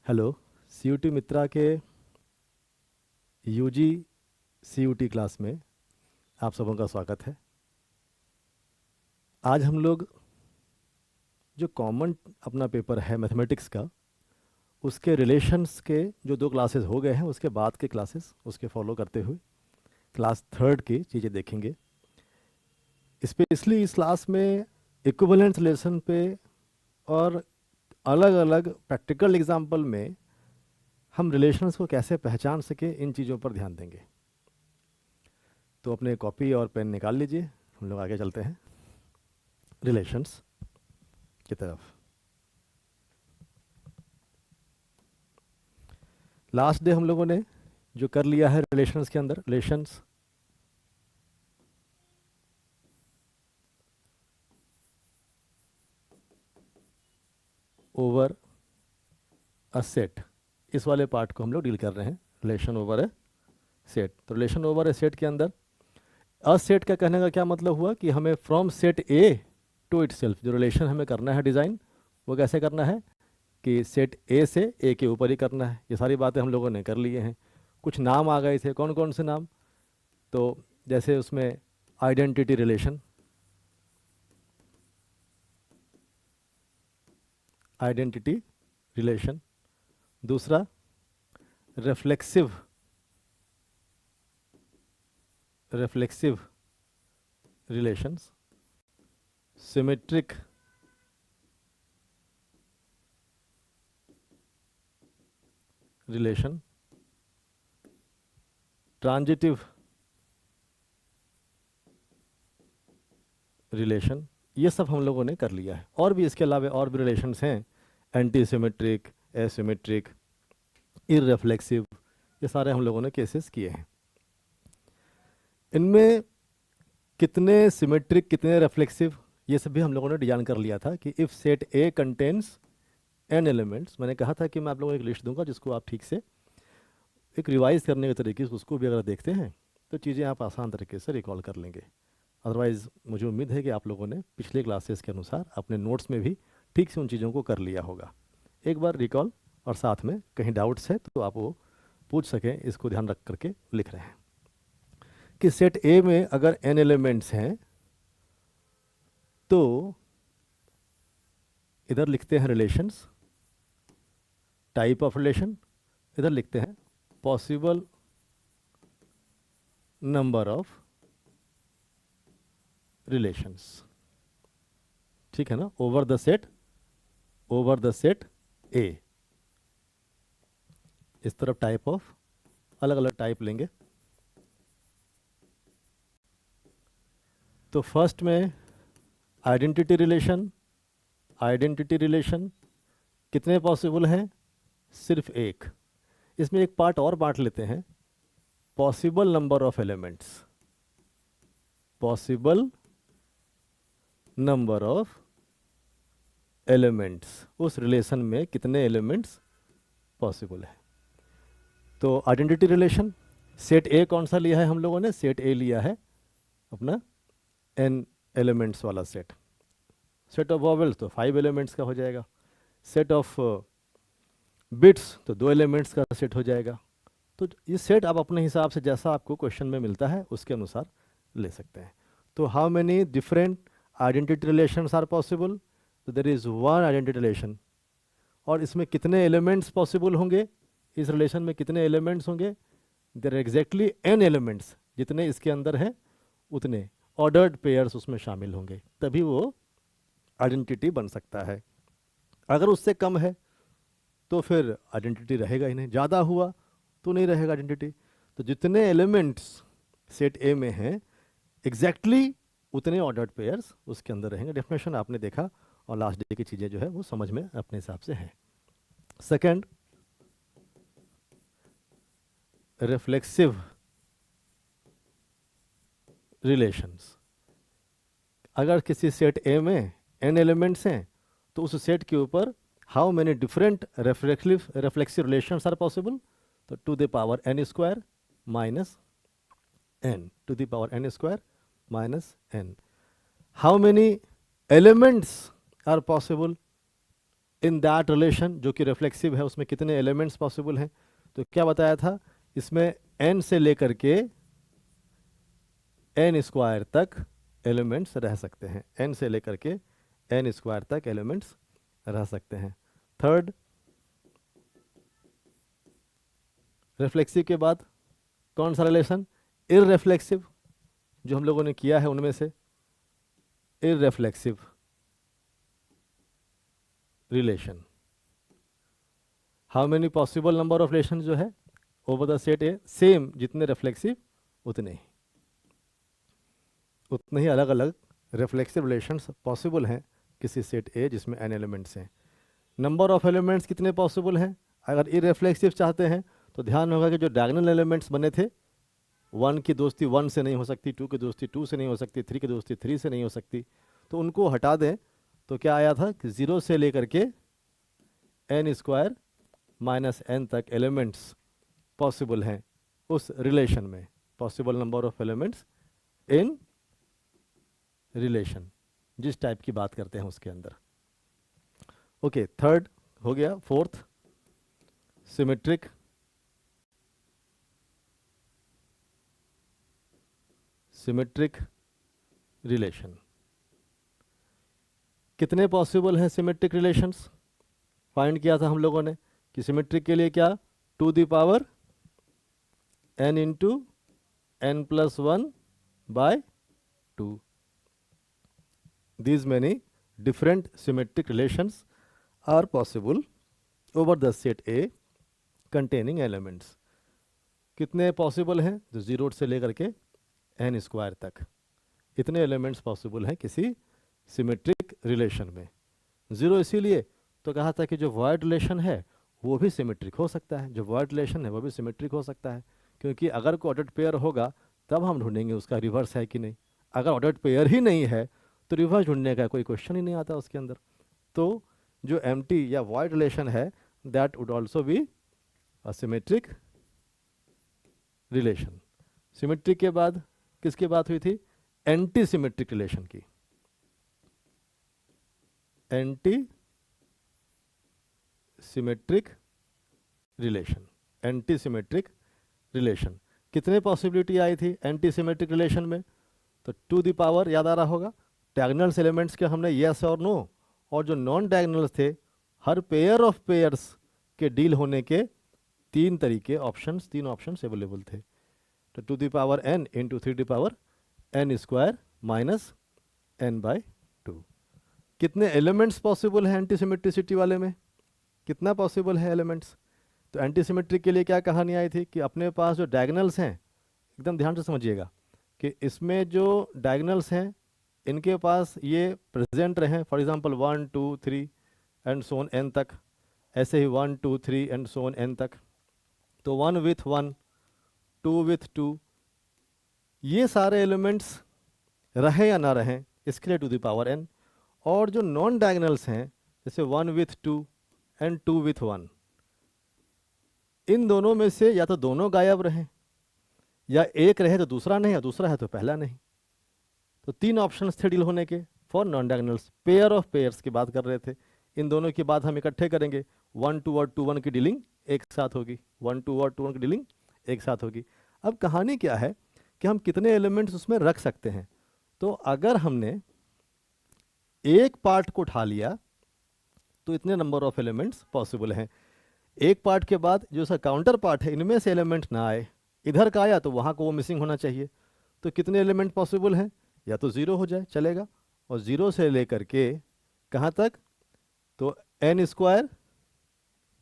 Hello. CUT मित्रा के UG CUT class में आप सबों का स्वागत है। आज हम लोग जो कॉमन अपना पेपर है मैथमेटिक्स का, उसके रिलेशंस के जो दो क्लासेस हो गए हैं, उसके बाद के क्लासेस उसके फॉलो करते हुए क्लास थर्ड की चीज़ें देखेंगे। स्पेशली इस क्लास में इक्विवेलेंस रिलेशन पे और अलग अलग प्रैक्टिकल एग्जाम्पल में हम रिलेशंस को कैसे पहचान सके, इन चीज़ों पर ध्यान देंगे। तो अपने कॉपी और पेन निकाल लीजिए, हम लोग आगे चलते हैं रिलेशंस की तरफ। लास्ट डे हम लोगों ने जो कर लिया है रिलेशंस के अंदर, रिलेशंस ओवर अ सेट, इस वाले पार्ट को हम लोग डील कर रहे हैं, रिलेशन ओवर ए सेट। तो रिलेशन ओवर ए सेट के अंदर अ सेट का कहने का क्या मतलब हुआ कि हमें from set A to itself जो रिलेशन हमें करना है डिज़ाइन, वो कैसे करना है कि सेट ए से ए के ऊपर ही करना है। ये सारी बातें हम लोगों ने कर लिए हैं। कुछ नाम आ गए थे, कौन कौन से नाम? तो जैसे उसमें आइडेंटिटी रिलेशन, आइडेंटिटी रिलेशन। दूसरा reflexive, reflexive relations. Symmetric relation. Transitive relation. ये सब हम लोगों ने कर लिया है। और भी इसके अलावा और भी रिलेशंस हैं, एंटी सिमेट्रिक, एसिमेट्रिक, इररिफ्लेक्सिव, ये सारे हम लोगों ने केसेस किए हैं। इनमें कितने सिमेट्रिक, कितने रिफ्लेक्सिव, ये सब भी हम लोगों ने डिजाइन कर लिया था कि if set A contains an elements. मैंने कहा था कि मैं आप लोगों को एक लिस्ट दूंगा जिसको आप ठीक से एक रिवाइज करने के तरीके से उसको भी अगर देखते हैं तो चीज़ें आप आसान तरीके से रिकॉल कर लेंगे। अदरवाइज़ मुझे उम्मीद है कि आप लोगों ने पिछले क्लासेस के अनुसार अपने नोट्स में भी ठीक से उन चीज़ों को कर लिया होगा। एक बार रिकॉल, और साथ में कहीं डाउट्स है तो आप वो पूछ सकें, इसको ध्यान रख करके लिख रहे हैं कि सेट ए में अगर n एलिमेंट्स हैं तो इधर लिखते हैं रिलेशंस, टाइप ऑफ रिलेशन, इधर लिखते हैं पॉसिबल नंबर ऑफ रिलेशंस। ठीक है ना? Over the set, over the set ए। इस तरफ टाइप ऑफ, अलग अलग टाइप लेंगे। तो फर्स्ट में आइडेंटिटी रिलेशन, आइडेंटिटी रिलेशन कितने पॉसिबल हैं? सिर्फ एक। इसमें एक पार्ट और बांट लेते हैं, possible number of elements, possible number of elements, उस रिलेशन में कितने एलिमेंट्स पॉसिबल है। तो आइडेंटिटी रिलेशन, सेट ए कौन सा लिया है हम लोगों ने? सेट ए लिया है अपना एन एलिमेंट्स वाला सेट। सेट ऑफ वॉवेल्स तो 5 एलिमेंट्स का हो जाएगा। सेट ऑफ बिट्स तो 2 एलिमेंट्स का सेट हो जाएगा। तो ये सेट आप अपने हिसाब से जैसा आपको क्वेश्चन में मिलता है उसके अनुसार ले सकते हैं। तो how many different identity relations are possible? तो there is one identity relation. और इसमें कितने एलिमेंट्स पॉसिबल होंगे? इस रिलेशन में कितने एलिमेंट्स होंगे? देर एग्जैक्टली n एलिमेंट्स, जितने इसके अंदर हैं उतने ऑर्डर्ड पेयर्स उसमें शामिल होंगे, तभी वो आइडेंटिटी बन सकता है। अगर उससे कम है तो फिर आइडेंटिटी रहेगा ही नहीं, ज़्यादा हुआ तो नहीं रहेगा आइडेंटिटी। तो जितने एलिमेंट्स सेट ए में हैं एग्जैक्टली उतने ऑर्डर्ड पेयर्स उसके अंदर रहेंगे। डेफिनेशन आपने देखा और लास्ट डे की चीज़ें जो है वो समझ में अपने हिसाब से हैं। Second, reflexive relations. अगर किसी सेट ए में n एलिमेंट्स हैं तो उस सेट के ऊपर how many different reflexive relations are possible? तो to the power n square minus n, two the power n square minus n। How many elements are possible in that relation जो कि reflexive है उसमें कितने elements possible हैं। तो क्या बताया था, इसमें n से लेकर के n स्क्वायर तक एलिमेंट्स रह सकते हैं, n से लेकर के n स्क्वायर तक एलिमेंट्स रह सकते हैं। थर्ड, रिफ्लेक्सिव के बाद कौन सा रिलेशन, इररिफ्लेक्सिव, जो हम लोगों ने किया है उनमें से irreflexive relation. How many possible number of relation जो है over the set A, same जितने रिफ्लेक्सिव उतने ही अलग अलग रिफ्लेक्सिव रिलेशंस पॉसिबल हैं किसी सेट ए जिसमें n एलिमेंट्स हैं। नंबर ऑफ एलिमेंट्स कितने पॉसिबल हैं, अगर इररिफ्लेक्सिव चाहते हैं तो ध्यान होगा कि जो डायगोनल एलिमेंट्स बने थे, 1 की दोस्ती 1 से नहीं हो सकती, 2 की दोस्ती 2 से नहीं हो सकती, 3 की दोस्ती 3 से नहीं हो सकती, तो उनको हटा दें। तो क्या आया था कि 0 से लेकर के n स्क्वायर माइनस n तक एलिमेंट्स पॉसिबल हैं उस रिलेशन में, possible number of elements in relation, जिस टाइप की बात करते हैं उसके अंदर। ओके, थर्ड हो गया। Fourth, symmetric relation. कितने पॉसिबल हैं सिमेट्रिक रिलेशंस, फाइंड किया था हम लोगों ने कि सिमेट्रिक के लिए क्या, to the power n into n plus 1 by 2। These many different symmetric relations are possible over the set A containing elements। कितने पॉसिबल हैं, जो 0 से लेकर के n स्क्वायर तक, इतने एलिमेंट्स पॉसिबल हैं किसी सिमेट्रिक रिलेशन में। 0 इसीलिए तो कहा था कि जो वॉइड रिलेशन है वो भी सिमेट्रिक हो सकता है, जो वॉइड रिलेशन है वो भी सिमेट्रिक हो सकता है, क्योंकि अगर कोई ऑर्डर्ड पेयर होगा तब हम ढूंढेंगे उसका रिवर्स है कि नहीं। अगर ऑर्डर्ड पेयर ही नहीं है तो रिवर्स ढूंढने का कोई क्वेश्चन ही नहीं आता उसके अंदर। तो जो एम्प्टी या वॉइड रिलेशन है that would also be a symmetric relation. Symmetric के बाद किसकी बात हुई थी, एंटी सिमेट्रिक रिलेशन की। Anti symmetric relation, anti symmetric relation कितने पॉसिबिलिटी आई थी एंटी सिमेट्रिक रिलेशन में, तो टू द पावर याद आ रहा होगा, डायगोनल्स एलिमेंट्स के हमने येस और नो, और जो नॉन डायगोनल्स थे हर पेयर ऑफ पेयर्स के डील होने के तीन तरीके, ऑप्शंस, तीन ऑप्शंस अवेलेबल थे। तो to the power n into 3 the power n square minus n by 2। कितने एलिमेंट्स पॉसिबल है एंटी सिमेट्रिसिटी वाले में, कितना पॉसिबल है एलिमेंट्स। तो एंटी सिमेट्रिक के लिए क्या कहानी आई थी कि अपने पास जो डायगोनल्स हैं, एकदम ध्यान से समझिएगा कि इसमें जो डायगोनल्स हैं इनके पास ये प्रेजेंट रहें, for example 1 2 3 and so on n तक, ऐसे ही 1 2 3 एंड सो ऑन n तक। तो 1 विथ 1, 2 विथ 2, ये सारे एलिमेंट्स रहें या ना रहें इसके लिए टू द पावर n। और जो नॉन डायगोनल्स हैं जैसे 1 विथ 2 एंड 2 विथ 1, इन दोनों में से या तो दोनों गायब रहें, या एक रहे तो दूसरा नहीं, या दूसरा है तो पहला नहीं। तो तीन ऑप्शंस थे डील होने के for non diagonals. Pair of pairs की बात कर रहे थे, इन दोनों की बात हम इकट्ठे करेंगे, 1 2 और 2 1 की डीलिंग एक साथ होगी, 1 2 और 2 1 की डीलिंग एक साथ होगी। अब कहानी क्या है कि हम कितने एलिमेंट्स उसमें रख सकते हैं। तो अगर हमने एक पार्ट को उठा लिया तो इतने नंबर ऑफ एलिमेंट्स पॉसिबल हैं। एक पार्ट के बाद जो उसका काउंटर पार्ट है इनमें से एलिमेंट ना आए, इधर का आया तो वहाँ को वो मिसिंग होना चाहिए। तो कितने एलिमेंट पॉसिबल हैं, या तो 0 हो जाए चलेगा, और 0 से लेकर के कहाँ तक, तो n स्क्वायर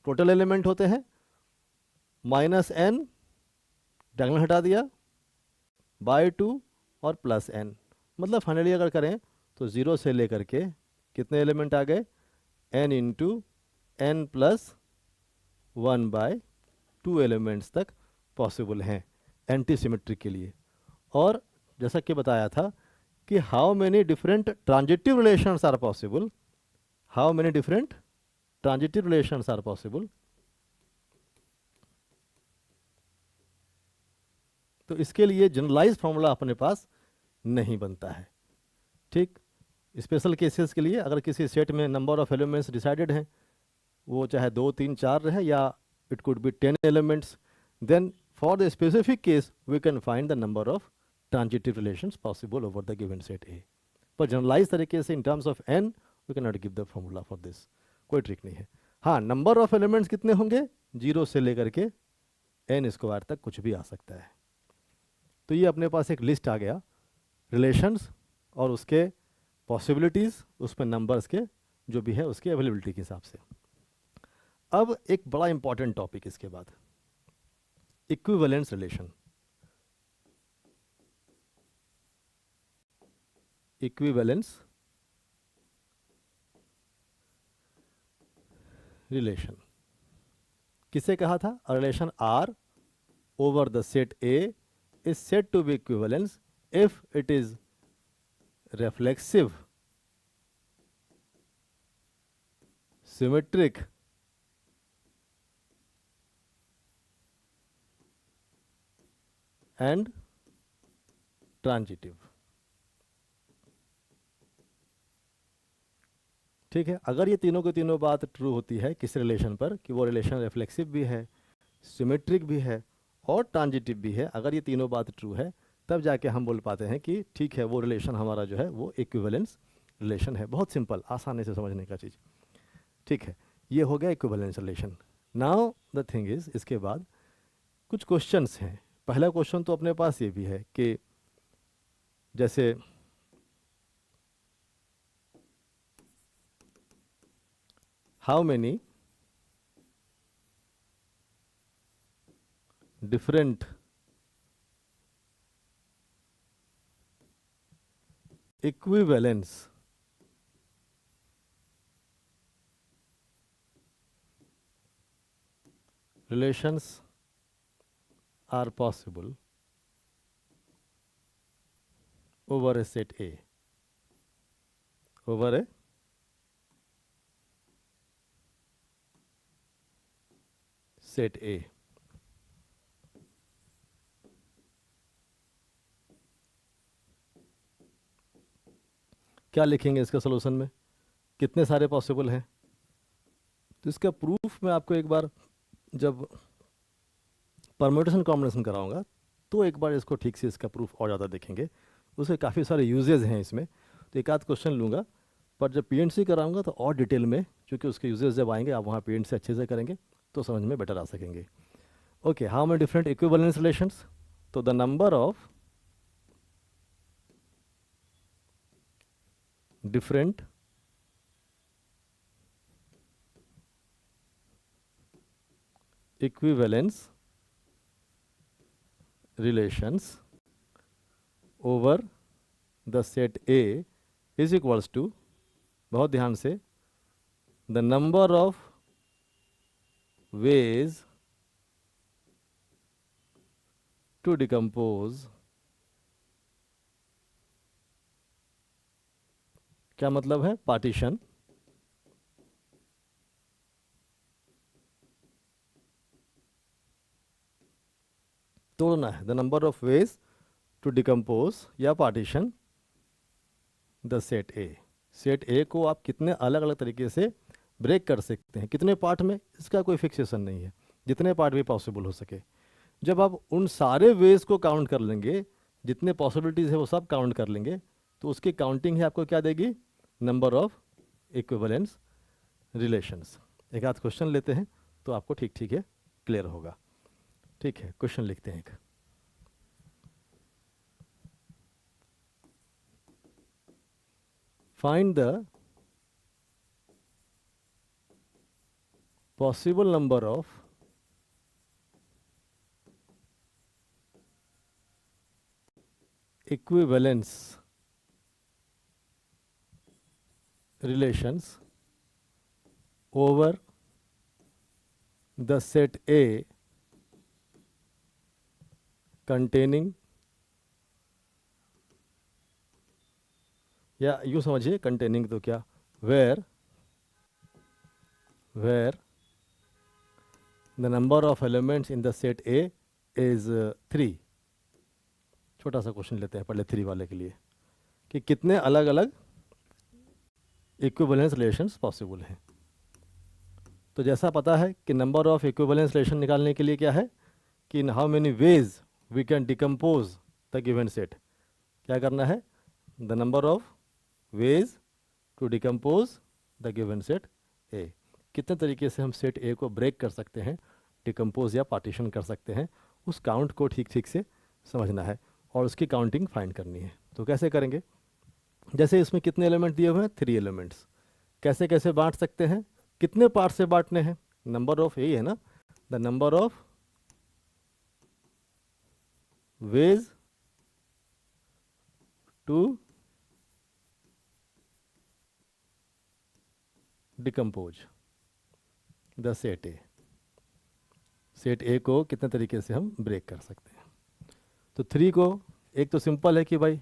टोटल एलिमेंट होते हैं, माइनस n डायगोनल हटा दिया, बाय 2 और प्लस n, मतलब फाइनली अगर करें तो 0 से लेकर के कितने एलिमेंट आ गए, n into n plus 1 by 2 elements तक पॉसिबल हैं एंटी सिमेट्रिक के लिए। और जैसा कि बताया था कि how many different transitive relations are possible, how many different transitive relations are possible. तो इसके लिए जनरलाइज फॉर्मूला अपने पास नहीं बनता है, ठीक। स्पेशल केसेस के लिए अगर किसी सेट में नंबर ऑफ एलिमेंट्स डिसाइडेड हैं, वो चाहे 2 3 4 रहे या it could be 10 elements, then for the specific case we can find the number of transitive relations possible over the given set A. पर जनरलाइज तरीके से in terms of N we can not give the formula for this, कोई trick नहीं है। हाँ, number of elements कितने होंगे, 0 से लेकर के एन स्क्वायर तक कुछ भी आ सकता है। तो ये अपने पास एक लिस्ट आ गया रिलेशंस और उसके पॉसिबिलिटीज़, उसमें नंबर्स के जो भी है उसके अवेलेबिलिटी के हिसाब से। अब एक बड़ा इंपॉर्टेंट टॉपिक इसके बाद, इक्विवेलेंस रिलेशन। इक्विवेलेंस रिलेशन किसे कहा था? A relation R over the set A is said to be equivalence if it is reflexive, symmetric, and transitive। ठीक है, अगर ये तीनों की तीनों बात ट्रू होती है किसी रिलेशन पर कि वो रिलेशन रिफ्लेक्सिव भी है, सिमेट्रिक भी है और ट्रांजिटिव भी है, अगर ये तीनों बात ट्रू है तब जाके हम बोल पाते हैं कि ठीक है वो रिलेशन हमारा जो है वो इक्विवेलेंस रिलेशन है। बहुत सिंपल, आसानी से समझने का चीज़। ठीक है, ये हो गया equivalence relation. Now the thing is, इसके बाद कुछ क्वेश्चंस हैं। पहला क्वेश्चन तो अपने पास ये भी है कि जैसे how many different equivalence relations are possible over a set A, over a set A। क्या लिखेंगे इसका सोल्यूशन में, कितने सारे पॉसिबल हैं? तो इसका प्रूफ मैं आपको एक बार जब परम्यूटेशन कॉम्बिनेशन कराऊंगा तो एक बार इसको ठीक से इसका प्रूफ और ज़्यादा देखेंगे। उसके काफ़ी सारे यूजेज हैं इसमें, तो एक आध क्वेश्चन लूँगा, पर जब पीएनसी कराऊंगा तो और डिटेल में, क्योंकि उसके यूजेज जब आएंगे आप वहाँ पीएनसी अच्छे से करेंगे तो समझ में बेटर आ सकेंगे। Okay, how many different equivalence relations? तो the number of different equivalence relations over the set A is equals to, बहुत ध्यान से, the number of ways to decompose, क्या मतलब है? पार्टीशन, तोड़ना है। The number of ways to decompose या partition the set A. Set A को आप कितने अलग अलग तरीके से ब्रेक कर सकते हैं, कितने पार्ट में, इसका कोई फिक्सेशन नहीं है, जितने पार्ट भी पॉसिबल हो सके। जब आप उन सारे वेज को काउंट कर लेंगे, जितने पॉसिबिलिटीज़ है वो सब काउंट कर लेंगे, तो उसकी काउंटिंग है आपको क्या देगी? Number of equivalence relations. एक आध क्वेश्चन लेते हैं तो आपको ठीक ठीक है क्लियर होगा। ठीक है, क्वेश्चन लिखते हैं एक। Find the possible number of equivalence relations over the set A containing, या यूँ समझिए containing तो क्या, where the number of elements in the set A is 3। छोटा सा क्वेश्चन लेते हैं पहले 3 वाले के लिए, कि कितने अलग अलग इक्विवेलेंस रिलेशंस पॉसिबल हैं। तो जैसा पता है कि नंबर ऑफ इक्विवेलेंस रिलेशन निकालने के लिए क्या है कि in how many ways we can decompose the given set, क्या करना है, the number of ways to decompose the given set A, कितने तरीके से हम सेट ए को ब्रेक कर सकते हैं, डिकम्पोज या पार्टीशन कर सकते हैं, उस काउंट को ठीक ठीक से समझना है और उसकी काउंटिंग फाइंड करनी है। तो कैसे करेंगे, जैसे इसमें कितने एलिमेंट दिए हुए हैं, 3 एलिमेंट्स, कैसे कैसे बांट सकते हैं, कितने पार्ट से बांटने हैं, नंबर ऑफ ए है ना, the number of ways to decompose the set A, set A को कितने तरीके से हम ब्रेक कर सकते हैं। तो 3 को एक तो सिंपल है कि भाई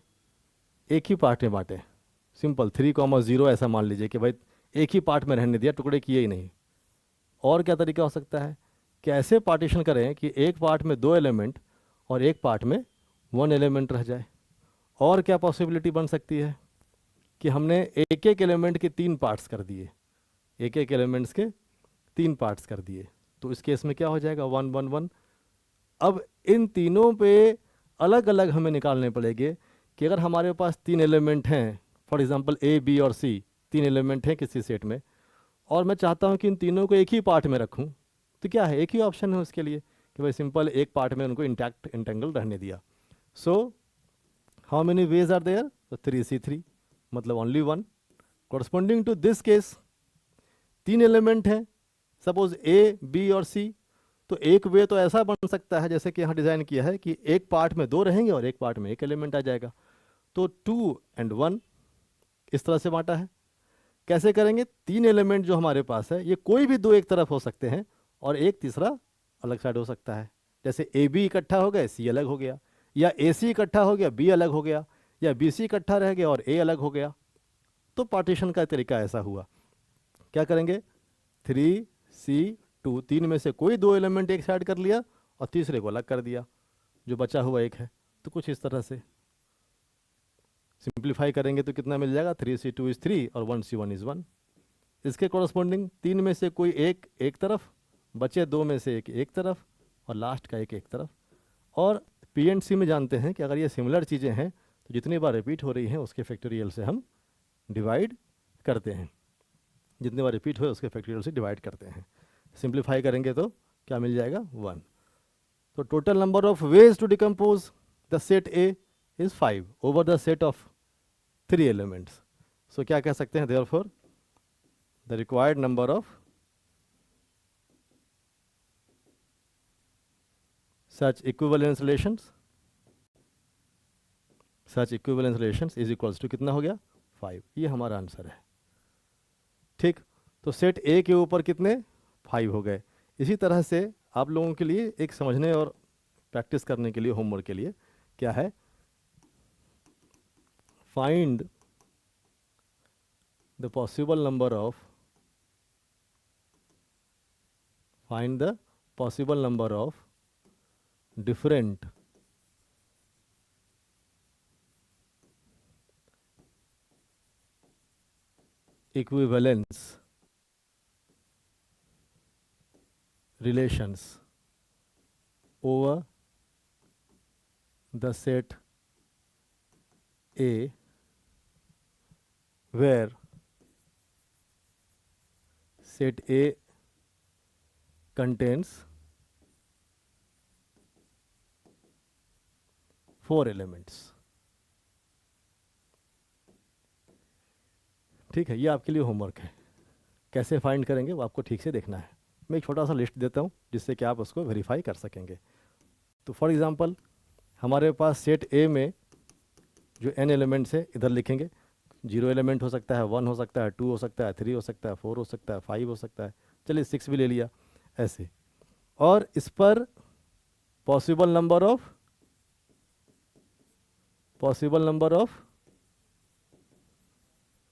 एक ही पार्ट में बांटे, सिंपल 3,0 ऐसा मान लीजिए कि भाई एक ही पार्ट में रहने दिया, टुकड़े किए ही नहीं। और क्या तरीका हो सकता है कि ऐसे पार्टीशन करें कि एक पार्ट में 2 एलिमेंट और एक पार्ट में 1 एलिमेंट रह जाए। और क्या पॉसिबिलिटी बन सकती है कि हमने एक एक एलिमेंट के 3 पार्ट्स कर दिए, एक एक एलिमेंट्स के 3 पार्ट्स कर दिए, तो इस केस में क्या हो जाएगा, 1 1 1। अब इन तीनों पे अलग अलग हमें निकालने पड़ेंगे कि अगर हमारे पास 3 एलिमेंट हैं, फॉर एग्जांपल ए बी और सी, 3 एलिमेंट हैं किसी सेट में, और मैं चाहता हूं कि इन तीनों को एक ही पार्ट में रखूं, तो क्या है, एक ही ऑप्शन है उसके लिए कि भाई सिंपल एक पार्ट में उनको इंटेंगल रहने दिया। So how many ways are there, तो 3C3 मतलब only 1। Corresponding to this case 3 element हैं, सपोज ए बी और सी, तो एक वे तो ऐसा बन सकता है जैसे कि यहाँ डिज़ाइन किया है कि एक पार्ट में 2 रहेंगे और एक पार्ट में एक एलिमेंट आ जाएगा, तो 2 and 1 इस तरह से बांटा है। कैसे करेंगे, 3 एलिमेंट जो हमारे पास है ये कोई भी 2 एक तरफ हो सकते हैं और एक तीसरा अलग साइड हो सकता है, जैसे ए बी इकट्ठा हो गया सी अलग हो गया, या ए सी इकट्ठा हो गया बी अलग हो गया, या बी सी इकट्ठा रह गया और ए अलग हो गया। तो पार्टीशन का तरीका ऐसा हुआ, क्या करेंगे, 3C2, 3 में से कोई 2 एलिमेंट एक साइड कर लिया और तीसरे को अलग कर दिया, जो बचा हुआ एक है। तो कुछ इस तरह से सिंप्लीफाई करेंगे तो कितना मिल जाएगा, 3C2 इज़ 3 और 1C1 इज़ 1। इसके कॉरस्पॉन्डिंग 3 में से कोई एक एक तरफ, बचे 2 में से एक एक तरफ और लास्ट का एक एक तरफ। और पी एंड सी में जानते हैं कि अगर ये सिमिलर चीज़ें हैं तो जितनी बार रिपीट हो रही हैं उसके फैक्टोरियल से हम डिवाइड करते हैं, जितनी बार रिपीट हुए उसके फैक्टोरियल से डिवाइड करते हैं। सिंप्लीफाई करेंगे तो क्या मिल जाएगा, 1। तो total number of ways to decompose the set A is 5 over the set of 3 elements. So क्या कह सकते हैं, therefore the required number of such equivalence relations is equals to कितना हो गया, 5। ये हमारा आंसर है। ठीक, तो सेट ए के ऊपर कितने, 5 हो गए। इसी तरह से आप लोगों के लिए एक समझने और प्रैक्टिस करने के लिए होमवर्क के लिए क्या है, find the possible number of different equivalence relations over the set A where set A contains 4 elements. ठीक है, ये आपके लिए होमवर्क है, कैसे फाइंड करेंगे वो आपको ठीक से देखना है। मैं एक छोटा सा लिस्ट देता हूँ जिससे कि आप उसको वेरीफाई कर सकेंगे। तो फॉर एग्जांपल हमारे पास सेट ए में जो n एलिमेंट्स है इधर लिखेंगे, 0 एलिमेंट हो सकता है, 1 हो सकता है, 2 हो सकता है, 3 हो सकता है, 4 हो सकता है, 5 हो सकता है, चलिए 6 भी ले लिया ऐसे। और इस पर possible number of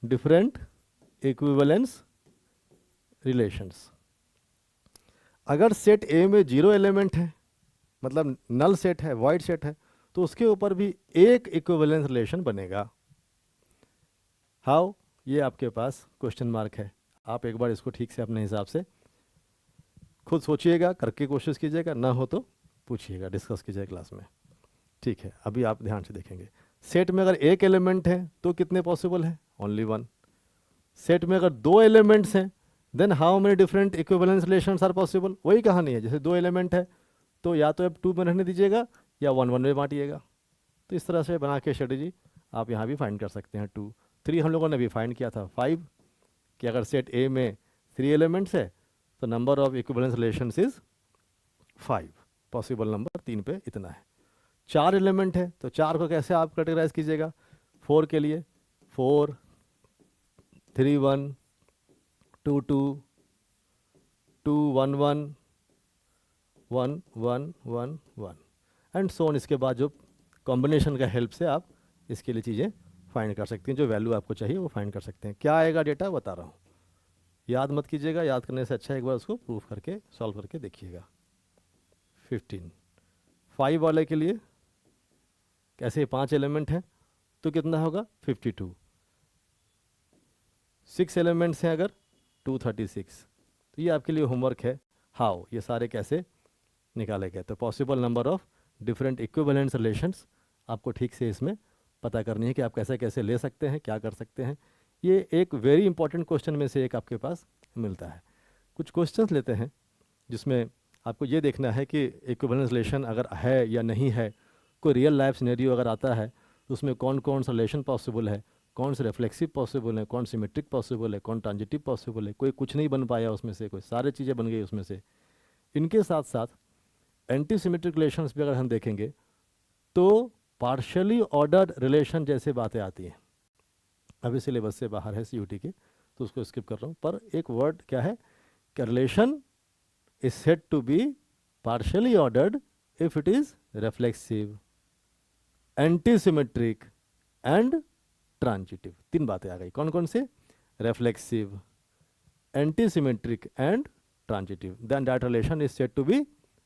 different equivalence relations. अगर सेट ए में 0 एलिमेंट है, मतलब नल सेट है, वॉइड सेट है, तो उसके ऊपर भी एक इक्विवेलेंस रिलेशन बनेगा। हाउ, ये आपके पास क्वेश्चन मार्क है, आप एक बार इसको ठीक से अपने हिसाब से खुद सोचिएगा, करके कोशिश कीजिएगा, ना हो तो पूछिएगा, डिस्कस कीजिएगा क्लास में। ठीक है, अभी आप ध्यान से देखेंगे। सेट में अगर एक एलिमेंट है तो कितने पॉसिबल है? Only one. सेट में अगर दो एलिमेंट्स हैं then how many different equivalence relations are possible? वही कहानी है, जैसे दो एलिमेंट है तो या तो आप टू में रहने दीजिएगा या वन वन में बांटिएगा। तो इस तरह से बना के स्ट्रेटेजी आप यहाँ भी फाइंड कर सकते हैं। 2 3 हम लोगों ने भी फाइंड किया था। 5 कि अगर सेट ए में 3 एलिमेंट्स है तो number of equivalence relations is 5। Possible number 3 पे इतना है। 4 एलिमेंट है तो 4 को कैसे आप कैटेगराइज कीजिएगा? 4 के लिए 4 3 1 2 2 2 1 1 1 1 1 1 एंड सो ऑन। इसके बाद जो कॉम्बिनेशन का हेल्प से आप इसके लिए चीज़ें फाइंड कर सकते हैं, जो वैल्यू आपको चाहिए वो फाइंड कर सकते हैं। क्या आएगा डेटा बता रहा हूँ, याद मत कीजिएगा, याद करने से अच्छा एक बार उसको प्रूफ करके सॉल्व करके देखिएगा। 15 5 वाले के लिए कैसे 5 एलिमेंट हैं तो कितना होगा? 52। 6 एलिमेंट्स हैं अगर 236। तो ये आपके लिए होमवर्क है, हाउ ये सारे कैसे निकाले गए। तो possible number of different equivalence relations आपको ठीक से इसमें पता करनी है कि आप कैसे कैसे ले सकते हैं, क्या कर सकते हैं। ये एक वेरी इंपॉर्टेंट क्वेश्चन में से एक आपके पास मिलता है। कुछ क्वेश्चंस लेते हैं जिसमें आपको ये देखना है कि इक्विवेलेंस रिलेशन अगर है या नहीं है। कोई रियल लाइफ सिनेरियो अगर आता है तो उसमें कौन कौन सा रिलेशन पॉसिबल है, कौन से रिफ्लेक्सिव पॉसिबल है, कौन सिमेट्रिक पॉसिबल है, कौन ट्रांजिटिव पॉसिबल है। कोई कुछ नहीं बन पाया उसमें से, कोई सारी चीज़ें बन गई उसमें से। इनके साथ साथ एंटी सिमेट्रिक रिलेशंस भी अगर हम देखेंगे तो पार्शियली ऑर्डर्ड रिलेशन जैसे बातें आती हैं। अभी सिलेबस से बाहर है सीयूटी के तो उसको स्किप कर रहा हूँ, पर एक वर्ड क्या है कि relation is said to be partially ordered if it is reflexive, anti symmetric and transitive. 3 बातें आ गई, कौन कौन से? Reflexive, anti symmetric and transitive. Then that relation is said to be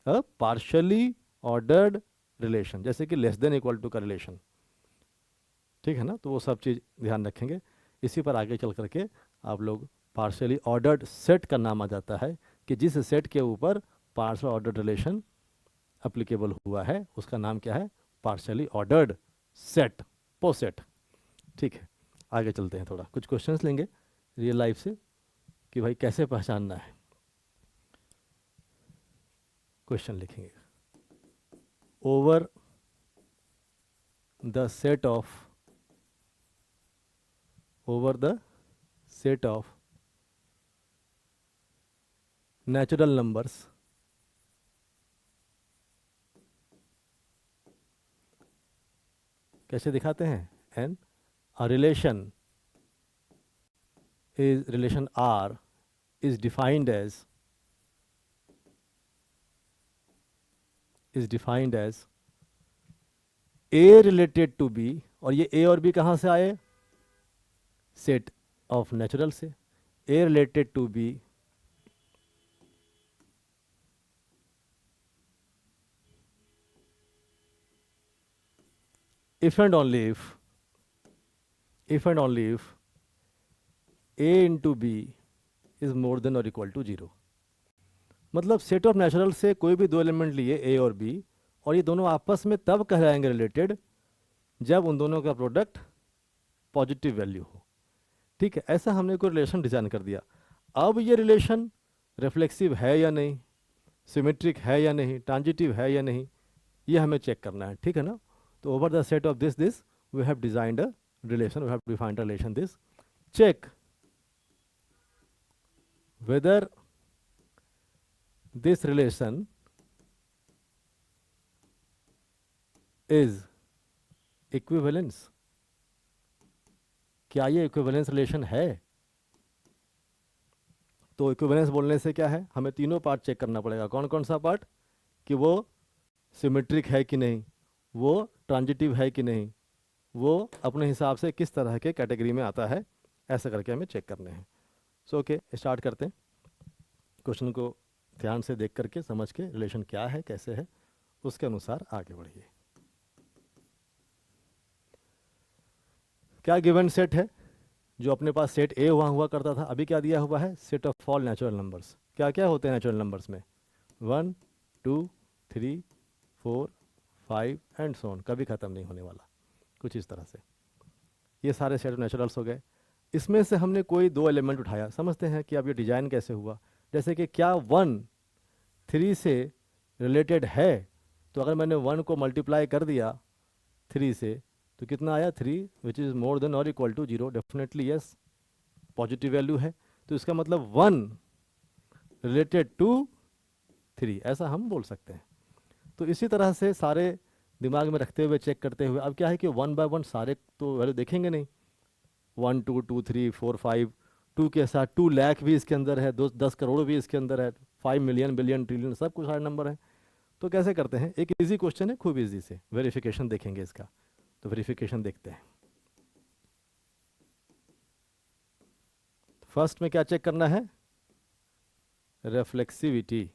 a partially ordered relation, जैसे कि less than equal to का रिलेशन। ठीक है ना, तो वो सब चीज़ ध्यान रखेंगे। इसी पर आगे चल करके आप लोग पार्शियली ऑर्डर्ड सेट का नाम आ जाता है कि जिस सेट के ऊपर पार्शियल ऑर्डर्ड रिलेशन अप्लीकेबल हुआ है उसका नाम क्या है? Partially ordered set, poset. ठीक है, आगे चलते हैं, थोड़ा कुछ क्वेश्चंस लेंगे रियल लाइफ से कि भाई कैसे पहचानना है। क्वेश्चन लिखेंगे, over the set of natural numbers कैसे दिखाते हैं? An a relation R is defined as A related to B, और ये A और B कहाँ से आए? सेट ऑफ नेचुरल से। A related to B if and only if A into B is more than or equal to 0। मतलब set of natural से कोई भी 2 एलिमेंट लिए A और B, और ये दोनों आपस में तब कहलाएंगे रिलेटेड जब उन दोनों का प्रोडक्ट पॉजिटिव वैल्यू हो। ठीक है, ऐसा हमने कोई रिलेशन डिजाइन कर दिया। अब ये रिलेशन रिफ्लेक्सिव है या नहीं, सिमेट्रिक है या नहीं, ट्रांजिटिव है या नहीं, ये हमें चेक करना है। ठीक है ना, तो over the set of this we have designed a relation, we have defined a relation this. Check whether this relation is equivalence। क्या ये इक्विवेलेंस रिलेशन है? तो इक्विवेलेंस बोलने से क्या है, हमें तीनों पार्ट चेक करना पड़ेगा। कौन कौन सा पार्ट? कि वो सिमेट्रिक है कि नहीं, वो ट्रांजिटिव है कि नहीं, वो अपने हिसाब से किस तरह के कैटेगरी में आता है, ऐसा करके हमें चेक करने हैं। सो ओके, स्टार्ट करते हैं। क्वेश्चन को ध्यान से देख करके समझ के रिलेशन क्या है, कैसे है, उसके अनुसार आगे बढ़िए। क्या गिवन सेट है? जो अपने पास सेट ए हुआ करता था, अभी क्या दिया हुआ है? Set of all natural numbers. क्या क्या होते हैं नेचुरल नंबर्स में? 1 2 3 4 5 एंड सो ऑन, कभी ख़त्म नहीं होने वाला, कुछ इस तरह से। ये सारे सेट ऑफ नेचुरल्स हो गए। इसमें से हमने कोई दो एलिमेंट उठाया, समझते हैं कि अब ये डिजाइन कैसे हुआ। जैसे कि क्या 1 3 से रिलेटेड है, तो अगर मैंने 1 को मल्टीप्लाई कर दिया 3 से तो कितना आया 3, विच इज़ मोर देन और equal to 0, definitely yes, positive value है। तो इसका मतलब 1 रिलेटेड टू 3, ऐसा हम बोल सकते हैं। तो इसी तरह से सारे दिमाग में रखते हुए चेक करते हुए, अब क्या है कि 1 बाय 1 सारे तो वैल्यू देखेंगे नहीं, 1 2 2 3 4 5, 2 के साथ 2 लाख भी इसके अंदर है, 10 करोड़ भी इसके अंदर है, 5 मिलियन बिलियन ट्रिलियन सब कुछ सारे नंबर हैं। तो कैसे करते हैं, एक इजी क्वेश्चन है, खूब इजी से वेरिफिकेशन देखेंगे इसका। तो वेरिफिकेशन देखते हैं। फर्स्ट में क्या चेक करना है, रिफ्लेक्सिविटी।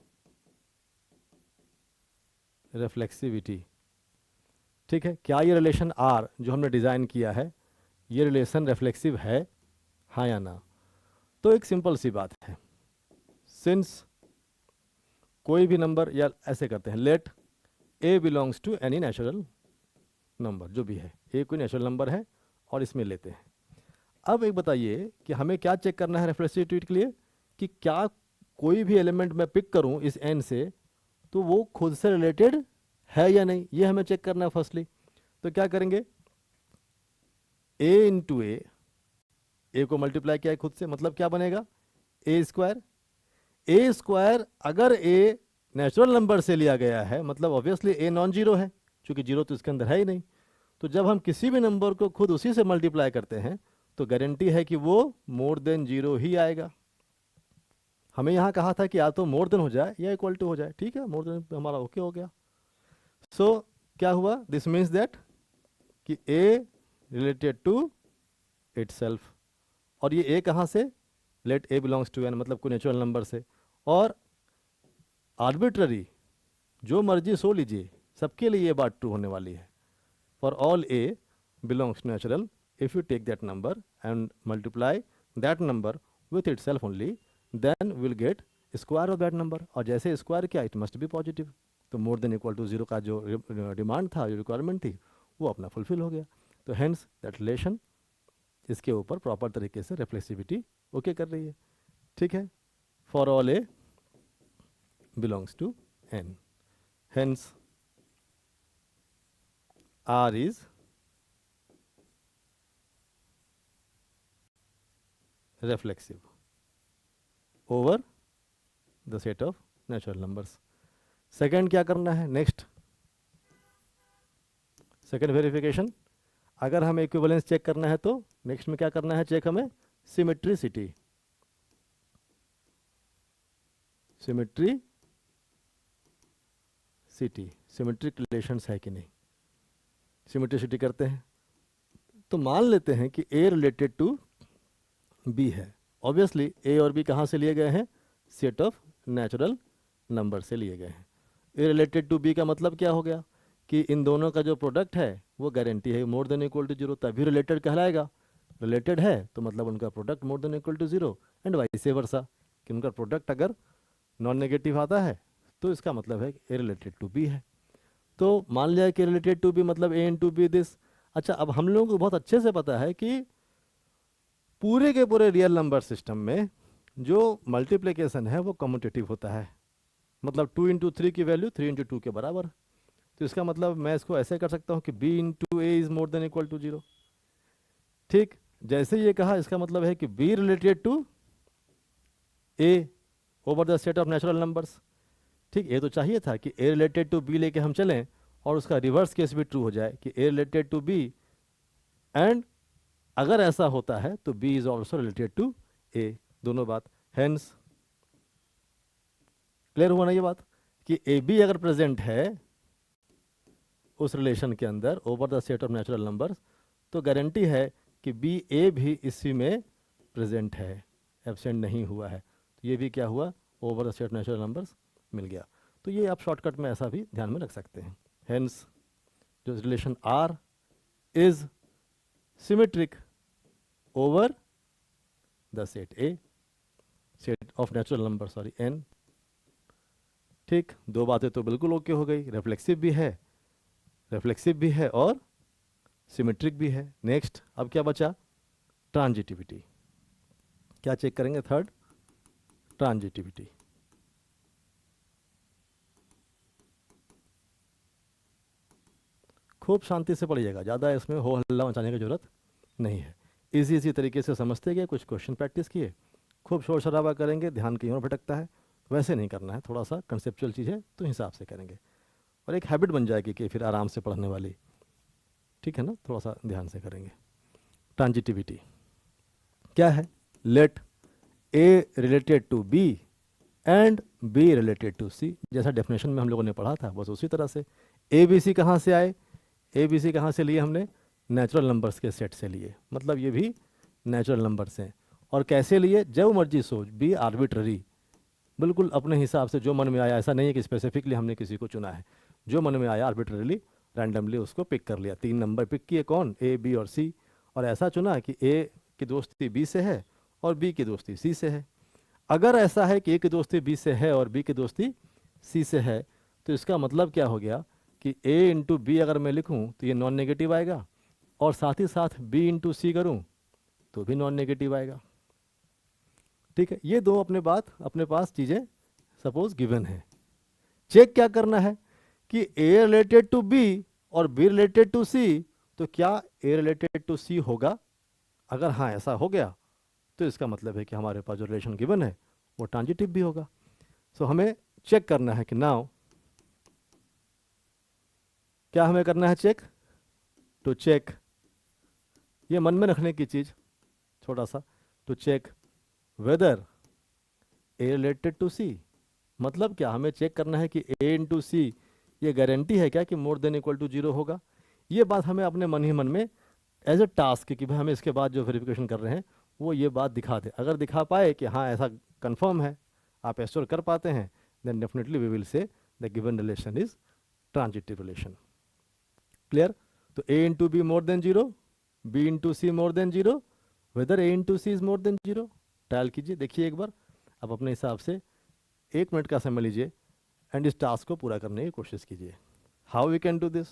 रिफ्लेक्सिविटी, ठीक है, क्या ये रिलेशन आर जो हमने डिज़ाइन किया है, ये रिलेशन रिफ्लेक्सिव है, हाँ या ना। तो एक सिंपल सी बात है, सिंस कोई भी नंबर, या ऐसे करते हैं, let A belongs to any natural number, जो भी है ए कोई नेचुरल नंबर है और इसमें लेते हैं। अब एक बताइए कि हमें क्या चेक करना है रिफ्लेक्सिविटी के लिए, कि क्या कोई भी एलिमेंट मैं पिक करूं इस एन से तो वो खुद से रिलेटेड है या नहीं, ये हमें चेक करना है फर्स्टली। तो क्या करेंगे, ए इंटू ए को मल्टीप्लाई किया है खुद से, मतलब क्या बनेगा, ए स्क्वायर। ए स्क्वायर अगर ए नेचुरल नंबर से लिया गया है, मतलब ऑब्वियसली ए नॉन जीरो है, क्योंकि जीरो तो इसके अंदर है ही नहीं। तो जब हम किसी भी नंबर को खुद उसी से मल्टीप्लाई करते हैं तो गारंटी है कि वो मोर देन जीरो ही आएगा। हमें यहाँ कहा था कि या तो मोर देन हो जाए या इक्वल टू हो जाए, ठीक है, मोर देन हमारा ओके हो गया। सो क्या हुआ, दिस मीन्स दैट कि ए रिलेटेड टू इटसेल्फ, और ये ए कहाँ से, let A belongs to N, मतलब कोई नेचुरल नंबर से, और आर्बिट्ररी जो मर्जी सो लीजिए, सबके लिए ये बात ट्रू होने वाली है। For all A belongs to natural, if you take that number and multiply that number with itself only, then we'll get square of that number, और जैसे स्क्वायर किया इट मस्ट बी पॉजिटिव। तो more than equal to zero का जो demand था, जो requirement थी, वो अपना फुलफिल हो गया। तो हेंस दैट रिलेशन इसके ऊपर प्रॉपर तरीके से रिफ्लेक्सिविटी ओके कर रही है, ठीक है। For all A belongs to N, hence R is reflexive over the set of natural numbers. Second क्या करना है, नेक्स्ट सेकेंड वेरिफिकेशन, अगर हमें इक्विवेलेंस चेक करना है तो नेक्स्ट में क्या करना है चेक, हमें सिमेट्रिसिटी। सिमेट्रिसिटी, सिमेट्रिक रिलेशंस है कि नहीं, सिमेट्रिसिटी करते हैं। तो मान लेते हैं कि ए रिलेटेड टू बी है, ऑब्वियसली ए और बी कहाँ से लिए गए हैं, सेट ऑफ नेचुरल नंबर से लिए गए हैं। ए रिलेटेड टू बी का मतलब क्या हो गया कि इन दोनों का जो प्रोडक्ट है वो गारंटी है more than equal to zero, तभी रिलेटेड कहलाएगा। रिलेटेड है तो मतलब उनका product more than equal to zero, and vice versa, कि उनका प्रोडक्ट अगर नॉन नेगेटिव आता है तो इसका मतलब है ए रिलेटेड टू बी है। तो मान लिया कि रिलेटेड टू बी मतलब ए इन टू बी दिस। अच्छा, अब हम लोगों को बहुत अच्छे से पता है कि पूरे के पूरे रियल नंबर सिस्टम में जो मल्टीप्लिकेशन है वो कम्यूटेटिव होता है, मतलब 2 इंटू 3 की वैल्यू 3 इंटू 2 के बराबर। तो इसका मतलब मैं इसको ऐसे कर सकता हूँ कि b into A is more than equal to zero. ठीक, जैसे ये कहा इसका मतलब है कि b related to a over the set of natural numbers. ठीक, ये तो चाहिए था कि a रिलेटेड टू b लेके हम चलें और उसका रिवर्स केस भी ट्रू हो जाए कि a related to b, and अगर ऐसा होता है तो b is also related to a, दोनों बात। हेंस क्लियर हुआ ना ये बात कि ए बी अगर प्रेजेंट है उस रिलेशन के अंदर over the set of natural numbers, तो गारंटी है कि बी ए भी इसी में प्रेजेंट है, एब्सेंट नहीं हुआ है। तो ये भी क्या हुआ, over the set of natural numbers मिल गया। तो ये आप शॉर्टकट में ऐसा भी ध्यान में रख सकते हैं। हेंस जो relation R is symmetric over the set A, set of natural numbers, sorry, n, ठीक, दो बातें तो बिल्कुल ओके हो गई, रिफ्लेक्सिव भी है और सिमेट्रिक भी है। नेक्स्ट अब क्या बचा, ट्रांजिटिविटी। क्या चेक करेंगे, थर्ड ट्रांजिटिविटी। खूब शांति से पढ़िएगा, ज़्यादा इसमें हो हल्ला मचाने की जरूरत नहीं है। इसी तरीके से समझते गए, कुछ क्वेश्चन प्रैक्टिस किए, खूब शोर शराबा करेंगे, ध्यान कहीं और भटकता है, वैसे नहीं करना है, थोड़ा सा कंसेप्चुअल चीज़ है तो हिसाब से करेंगे और एक हैबिट बन जाएगी कि फिर आराम से पढ़ने वाली, ठीक है ना, थोड़ा सा ध्यान से करेंगे। ट्रांजिटिविटी क्या है, let A related to B and B related to C, जैसा डेफिनेशन में हम लोगों ने पढ़ा था बस उसी तरह से। ए बी सी कहाँ से आए, ए बी सी कहाँ से लिए हमने, नेचुरल नंबर्स के सेट से लिए, मतलब ये भी नेचुरल नंबर्स हैं। और कैसे लिए, जब मर्जी सोच, बी आर्बिट्ररी, बिल्कुल अपने हिसाब से जो मन में आया, ऐसा नहीं है कि स्पेसिफिकली हमने किसी को चुना है, जो मन में आया आर्बिट्ररीली रैंडमली उसको पिक कर लिया। 3 नंबर पिक किए, कौन, ए बी और सी, और ऐसा चुना कि ए की दोस्ती बी से है और बी की दोस्ती सी से है। अगर ऐसा है कि ए की दोस्ती बी से है और बी की दोस्ती सी से है, तो इसका मतलब क्या हो गया कि ए इंटू बी अगर मैं लिखूं तो ये नॉन नेगेटिव आएगा, और साथ ही साथ बी इंटू सी करूँ तो भी नॉन नेगेटिव आएगा। ठीक है, ये दो अपने पास चीज़ें सपोज गिवन है। चेक क्या करना है कि ए रिलेटेड टू बी और बी रिलेटेड टू सी, तो क्या ए रिलेटेड टू सी होगा। अगर हाँ ऐसा हो गया तो इसका मतलब है कि हमारे पास जो रिलेशन गिवन है वो ट्रांजिटिव भी होगा। सो हमें चेक करना है कि नाउ क्या हमें करना है, चेक टू चेक, ये मन में रखने की चीज़ छोटा सा, to check whether A related to C, मतलब क्या, हमें चेक करना है कि ए इंटू सी ये गारंटी है क्या कि मोर देन इक्वल टू 0 होगा। ये बात हमें अपने मन ही मन में एज ए टास्क कि भाई हमें इसके बाद जो वेरिफिकेशन कर रहे हैं वो ये बात दिखा दे। अगर दिखा पाए कि हाँ ऐसा कंफर्म है, आप एश्योर कर पाते हैं, then definitely we will say the given relation is transitive relation. Clear, तो A into B more than 0, B into C more than 0, whether A into C is more than 0। Trial कीजिए, देखिए एक बार, आप अपने हिसाब से 1 मिनट का समय लीजिए एंड इस टास्क को पूरा करने की कोशिश कीजिए। How we can do this,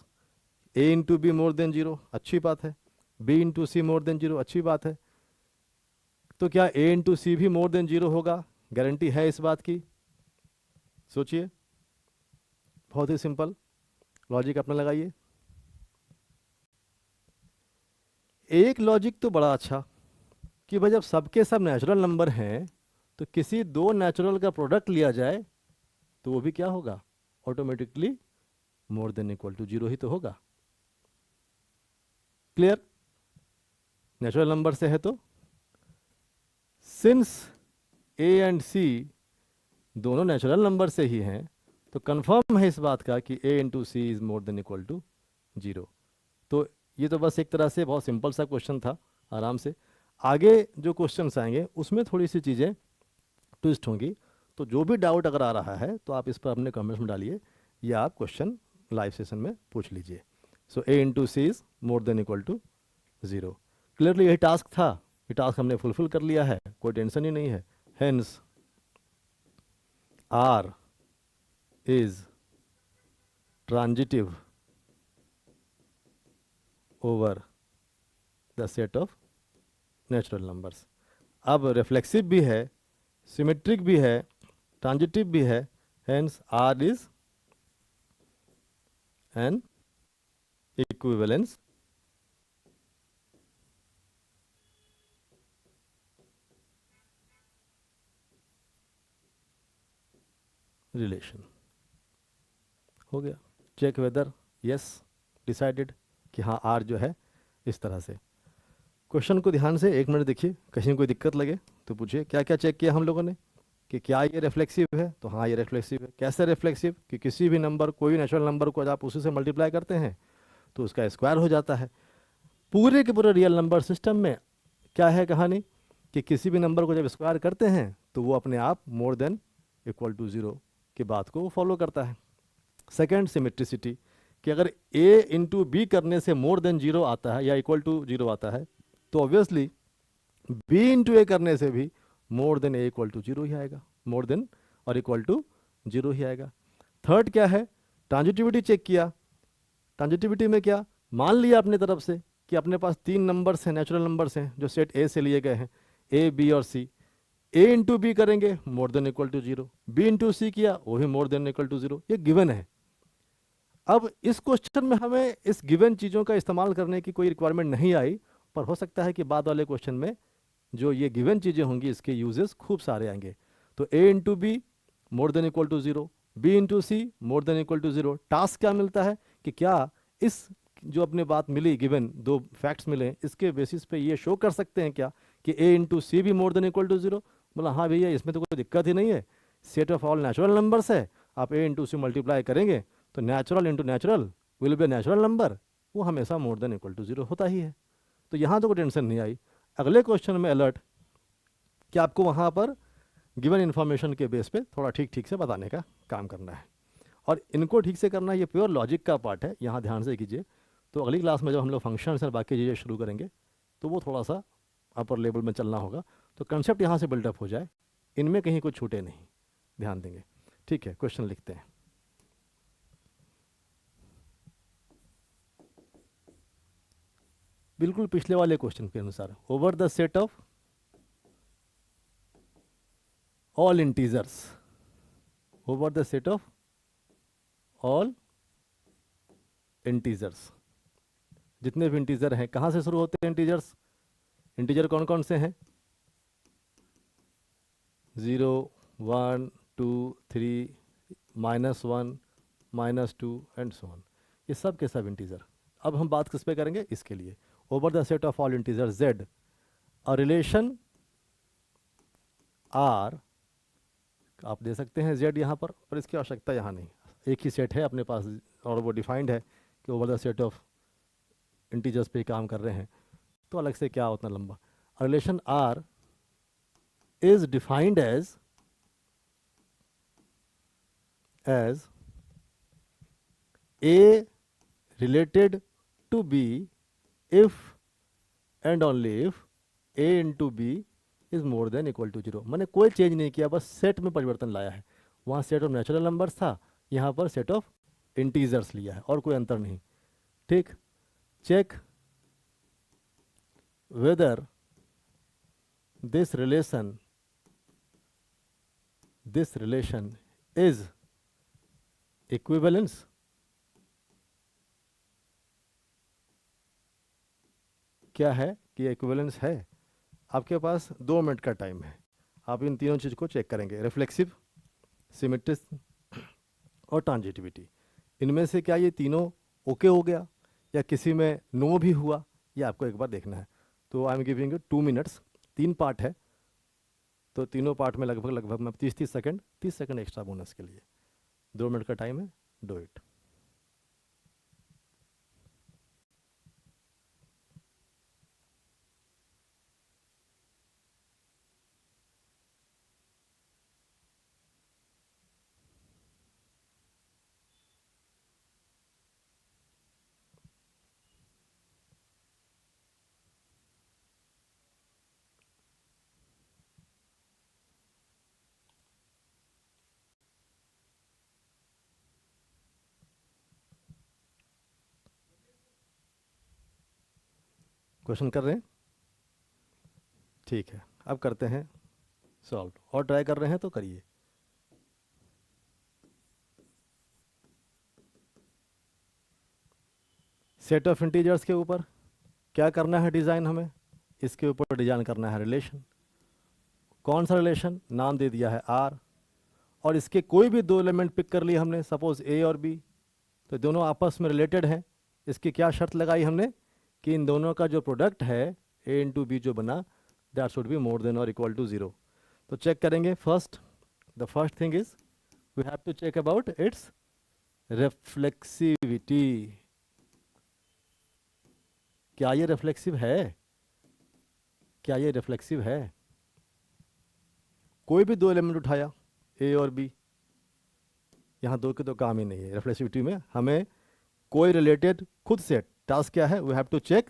A into B more than 0 अच्छी बात है, B into C more than 0 अच्छी बात है, तो क्या ए इंटू सी भी मोर देन 0 होगा, गारंटी है इस बात की। सोचिए, बहुत ही सिंपल लॉजिक अपना लगाइए। एक लॉजिक तो बड़ा अच्छा कि भाई जब सबके सब नेचुरल नंबर हैं तो किसी दो नेचुरल का प्रोडक्ट लिया जाए तो वो भी क्या होगा, automatically more than equal to 0 ही तो होगा। क्लियर, नेचुरल नंबर से है तो सिंस ए एंड सी दोनों नेचुरल नंबर से ही हैं तो कंफर्म है इस बात का कि A into C is more than equal to 0। तो ये तो बस एक तरह से बहुत सिंपल सा क्वेश्चन था, आराम से। आगे जो क्वेश्चंस आएंगे उसमें थोड़ी सी चीज़ें ट्विस्ट होंगी, तो जो भी डाउट अगर आ रहा है तो आप इस पर अपने कमेंट्स में डालिए या आप क्वेश्चन लाइव सेशन में पूछ लीजिए। So A into C is more than equal to 0। Clearly यही टास्क था, ये टास्क हमने फुलफिल कर लिया है, कोई टेंशन ही नहीं है। Hence R is transitive over the set of natural numbers. अब रिफ्लेक्सिव भी है, सिमेट्रिक भी है, ट्रांजिटिव भी है, hence R is an equivalence relation. हो गया, चेक वेदर यस डिसाइडेड कि हाँ आर जो है इस तरह से। क्वेश्चन को ध्यान से 1 मिनट देखिए, कहीं कोई दिक्कत लगे तो पूछिए। क्या क्या चेक किया हम लोगों ने कि क्या ये रिफ्लेक्सिव है, तो हाँ ये रिफ्लेक्सिव है। कैसे रिफ्लेक्सिव, कि किसी भी नंबर, कोई नेचुरल नंबर को आप उसी से मल्टीप्लाई करते हैं तो उसका स्क्वायर हो जाता है। पूरे के पूरे रियल नंबर सिस्टम में क्या है कहानी कि किसी भी नंबर को जब स्क्वायर करते हैं तो वो अपने आप मोर देन इक्वल टू 0 की बात को फॉलो करता है। सेकेंड, सिमेट्रिसिटी, कि अगर ए इंटू बी करने से मोर देन 0 आता है या इक्वल टू 0 आता है तो ऑब्वियसली बी इंटू ए करने से भी more than A equal to 0 ही आएगा, मोर देन और इक्वल टू 0 ही आएगा। थर्ड क्या है, ट्रांजिटिविटी चेक किया। ट्रांजिटिविटी में क्या, मान लिया अपनी तरफ से कि अपने पास 3 नंबर्स हैं, नेचुरल नंबर्स हैं जो सेट ए से लिए गए हैं, ए बी और सी। ए इंटू बी करेंगे more than equal to 0, B into C किया वो भी मोर देन इक्वल टू 0, ये गिवन है। अब इस क्वेश्चन में हमें इस गिवन चीज़ों का इस्तेमाल करने की कोई रिक्वायरमेंट नहीं आई, पर हो सकता है कि बाद वाले क्वेश्चन में जो ये गिवन चीज़ें होंगी इसके यूजेस खूब सारे आएंगे। तो A into B more than equal to 0, B into C more than equal to 0। Task क्या मिलता है कि क्या इस जो अपने बात मिली, गिवन 2 फैक्ट्स मिले, इसके बेसिस पे ये शो कर सकते हैं क्या कि ए इंटू सी भी मोर देन इक्वल टू 0। बोला हाँ भैया, इसमें तो कोई दिक्कत ही नहीं है, set of all natural numbers है, आप ए इंटू सी मल्टीप्लाई करेंगे तो natural into natural will be natural number, वो हमेशा मोर देन इक्वल टू 0 होता ही है। तो यहाँ तो कोई टेंशन नहीं आई। अगले क्वेश्चन में अलर्ट कि आपको वहाँ पर गिवन इन्फॉर्मेशन के बेस पे थोड़ा ठीक ठीक से बताने का काम करना है, और इनको ठीक से करना ये प्योर लॉजिक का पार्ट है, यहाँ ध्यान से कीजिए। तो अगली क्लास में जब हम लोग फंक्शंस और बाकी चीज़ें शुरू करेंगे तो वो थोड़ा सा अपर लेवल में चलना होगा, तो कंसेप्ट यहाँ से बिल्डअप हो जाए, इनमें कहीं कुछ छूटे नहीं, ध्यान देंगे। ठीक है, क्वेश्चन लिखते हैं। बिल्कुल पिछले वाले क्वेश्चन के अनुसार, over the set of all integers, over the set of all integers, जितने भी इंटीजर हैं, कहाँ से शुरू होते हैं इंटीजर्स, इंटीजर कौन कौन से हैं, 0 1 2 3 -1 -2 एंड सो ऑन, ये सब के सब इंटीजर। अब हम बात किस पे करेंगे, इसके लिए over the set of all integer z, a relation r, आप दे सकते हैं z यहाँ पर इसकी आवश्यकता यहाँ नहीं, एक ही सेट है अपने पास और वो डिफाइंड है कि over the set of integers पे काम कर रहे हैं, तो अलग से क्या उतना लंबा। Relation r is defined as a related to b if and only if a into b is more than equal to 0। मैंने कोई चेंज नहीं किया, बस सेट में परिवर्तन लाया है। वहाँ सेट ऑफ नेचुरल नंबर्स था, यहाँ पर सेट ऑफ इंटीजर्स लिया है, और कोई अंतर नहीं। ठीक, check whether this relation is equivalence, क्या है कि इक्विवेलेंस है। आपके पास 2 मिनट का टाइम है, आप इन तीनों चीज़ को चेक करेंगे, रिफ्लेक्सिव, सिमेट्रिक और ट्रांजिटिविटी। इनमें से क्या ये तीनों ओके हो गया या किसी में नो भी हुआ, ये आपको एक बार देखना है। तो I am giving you 2 minutes, 3 part है, तो तीनों पार्ट में लगभग मैं 30 सेकंड एक्स्ट्रा बोनस के लिए, 2 मिनट का टाइम है, डू इट। क्वेश्चन कर रहे हैं, ठीक है, अब करते हैं सॉल्व, और ट्राई कर रहे हैं तो करिए। सेट ऑफ इंटीजर्स के ऊपर क्या करना है डिज़ाइन, हमें इसके ऊपर डिजाइन करना है रिलेशन। कौन सा रिलेशन, नाम दे दिया है आर, और इसके कोई भी 2 एलिमेंट पिक कर लिए हमने, सपोज ए और बी, तो दोनों आपस में रिलेटेड हैं। इसकी क्या शर्त लगाई हमने कि इन दोनों का जो प्रोडक्ट है ए इंटू बी जो बना, that should be more than और इक्वल टू 0। तो चेक करेंगे, the first thing is we have to check about its reflexivity. क्या ये रिफ्लेक्सिव है, क्या ये रिफ्लेक्सिव है। कोई भी 2 एलिमेंट उठाया ए और बी, यहाँ 2 के तो काम ही नहीं है रिफ्लेक्सिविटी में, हमें कोई रिलेटेड खुद से, टास्क क्या है, we have to check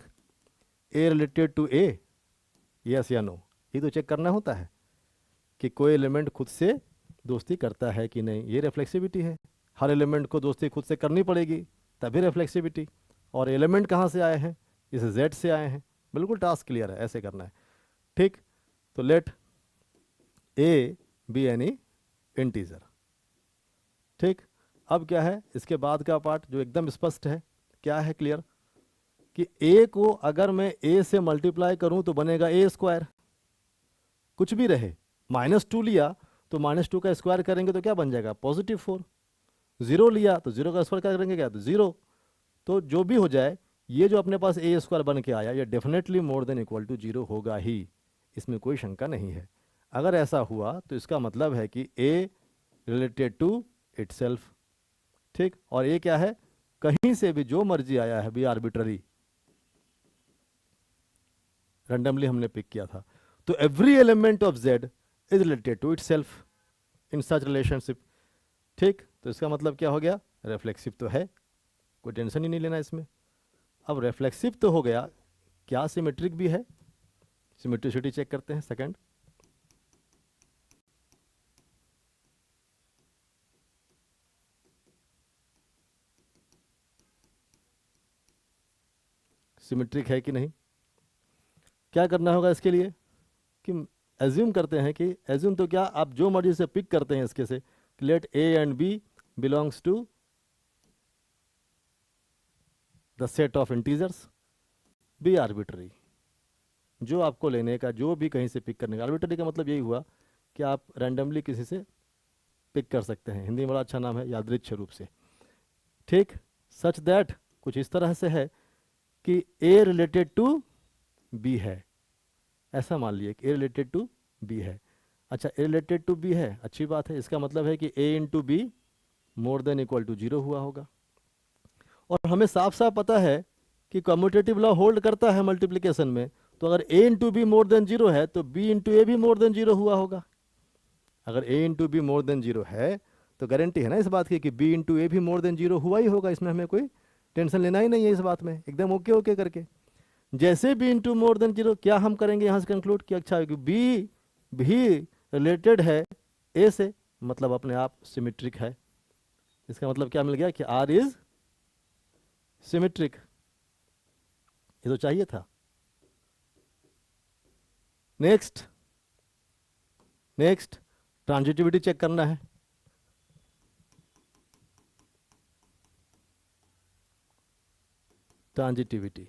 A related to A, yes या नो, ये तो चेक करना होता है कि कोई एलिमेंट खुद से दोस्ती करता है कि नहीं, ये रिफ्लेक्सिविटी है। हर एलिमेंट को दोस्ती खुद से करनी पड़ेगी, तभी रिफ्लेक्सिविटी। और एलिमेंट कहाँ से आए हैं, इस z से आए हैं। बिल्कुल टास्क क्लियर है, ऐसे करना है। ठीक, तो let a be any integer. ठीक, अब क्या है इसके बाद का पार्ट जो एकदम स्पष्ट है, क्या है क्लियर, कि a को अगर मैं a से मल्टीप्लाई करूं तो बनेगा a स्क्वायर, कुछ भी रहे। -2 लिया तो -2 का स्क्वायर करेंगे तो क्या बन जाएगा, +4। 0 लिया तो 0 का स्क्वायर क्या करेंगे, क्या, तो 0। तो जो भी हो जाए, ये जो अपने पास a स्क्वायर बन के आया, ये definitely more than equal to 0 होगा ही, इसमें कोई शंका नहीं है। अगर ऐसा हुआ तो इसका मतलब है कि a रिलेटेड टू इटसेल्फ। ठीक, और ये क्या है, कहीं से भी जो मर्जी आया है, भी आर्बिट्ररी, रैंडमली हमने पिक किया था। तो every element of z is related to itself in such relationship. ठीक, तो इसका मतलब क्या हो गया, रिफ्लेक्सिव तो है, कोई टेंशन ही नहीं लेना इसमें। अब रिफ्लेक्सिव तो हो गया, क्या सिमेट्रिक भी है, सिमेट्रिसिटी चेक करते हैं। सेकंड, सिमेट्रिक है कि नहीं। क्या करना होगा इसके लिए, कि एज्यूम करते हैं कि, एज्यूम तो क्या, आप जो मर्जी से पिक करते हैं इसके से, let a and b belongs to the set of integers, be arbitrary. जो आपको लेने का, जो भी कहीं से पिक करने का, आर्बिट्ररी का मतलब यही हुआ कि आप रैंडमली किसी से पिक कर सकते हैं। हिंदी में बड़ा अच्छा नाम है, यादृच्छ रूप से। ठीक, सच दैट कुछ इस तरह से है कि a रिलेटेड टू b है, ऐसा मान लिए कि a रिलेटेड टू b है। अच्छा, a रिलेटेड टू b है, अच्छी बात है, इसका मतलब है कि a into B more than equal to 0 हुआ होगा। और हमें साफ साफ पता है कि कम्यूटेटिव लॉ होल्ड करता है मल्टीप्लिकेशन में, तो अगर a into B more than 0 है तो b इंटू ए भी मोर देन 0 हुआ होगा। अगर a into B more than 0 है तो गारंटी है ना इस बात की कि b इंटू ए भी मोर देन 0 हुआ ही होगा। इसमें हमें कोई टेंशन लेना ही नहीं है इस बात में, एकदम ओके ओके करके। जैसे b इंटू मोर देन 0, क्या हम करेंगे यहाँ से कंक्लूड कि अच्छा है कि b भी रिलेटेड है a से, मतलब अपने आप सिमेट्रिक है। इसका मतलब क्या मिल गया कि r इज सिमेट्रिक। ये तो चाहिए था। नेक्स्ट, नेक्स्ट ट्रांजिटिविटी चेक करना है। ट्रांजिटिविटी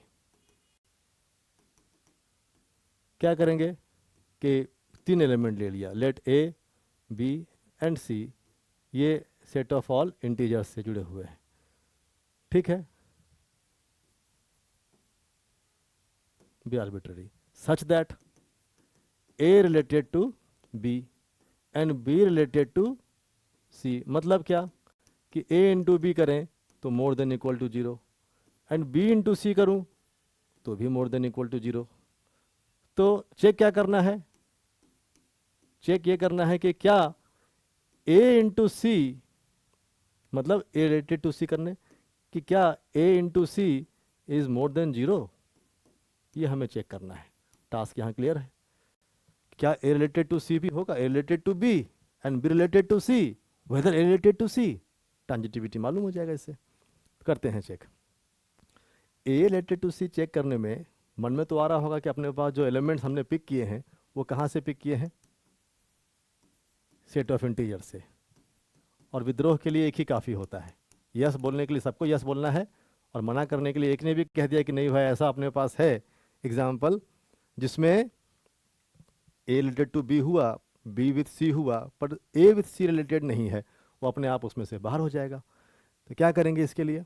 क्या करेंगे कि 3 एलिमेंट ले लिया, let a b and c, ये सेट ऑफ ऑल इंटीजर्स से जुड़े हुए हैं। ठीक है, be arbitrary such that a related to b and b related to c। मतलब क्या कि a इंटू बी करें तो more than equal to 0, and b into C करूँ तो भी मोर देन इक्वल टू 0। तो चेक क्या करना है, चेक ये करना है कि क्या a इंटू सी, मतलब a रिलेटेड टू c करने, कि क्या a into C is more than 0, ये हमें चेक करना है। टास्क यहाँ क्लियर है। क्या a रिलेटेड टू c भी होगा, a related to b and b related to c, whether a related to c, transitivity मालूम हो जाएगा इससे। करते हैं check. a related to c check करने में मन में तो आ रहा होगा कि अपने पास जो एलिमेंट्स हमने पिक किए हैं वो कहाँ से पिक किए हैं, सेट ऑफ इंटीजर से। और विद्रोह के लिए एक ही काफ़ी होता है, यस बोलने के लिए सबको यस बोलना है, और मना करने के लिए एक ने भी कह दिया कि नहीं भाई ऐसा अपने पास है एग्जाम्पल जिसमें a रिलेटेड टू b हुआ, b विथ c हुआ, पर a विथ c रिलेटेड नहीं है, वो अपने आप उसमें से बाहर हो जाएगा। तो क्या करेंगे इसके लिए,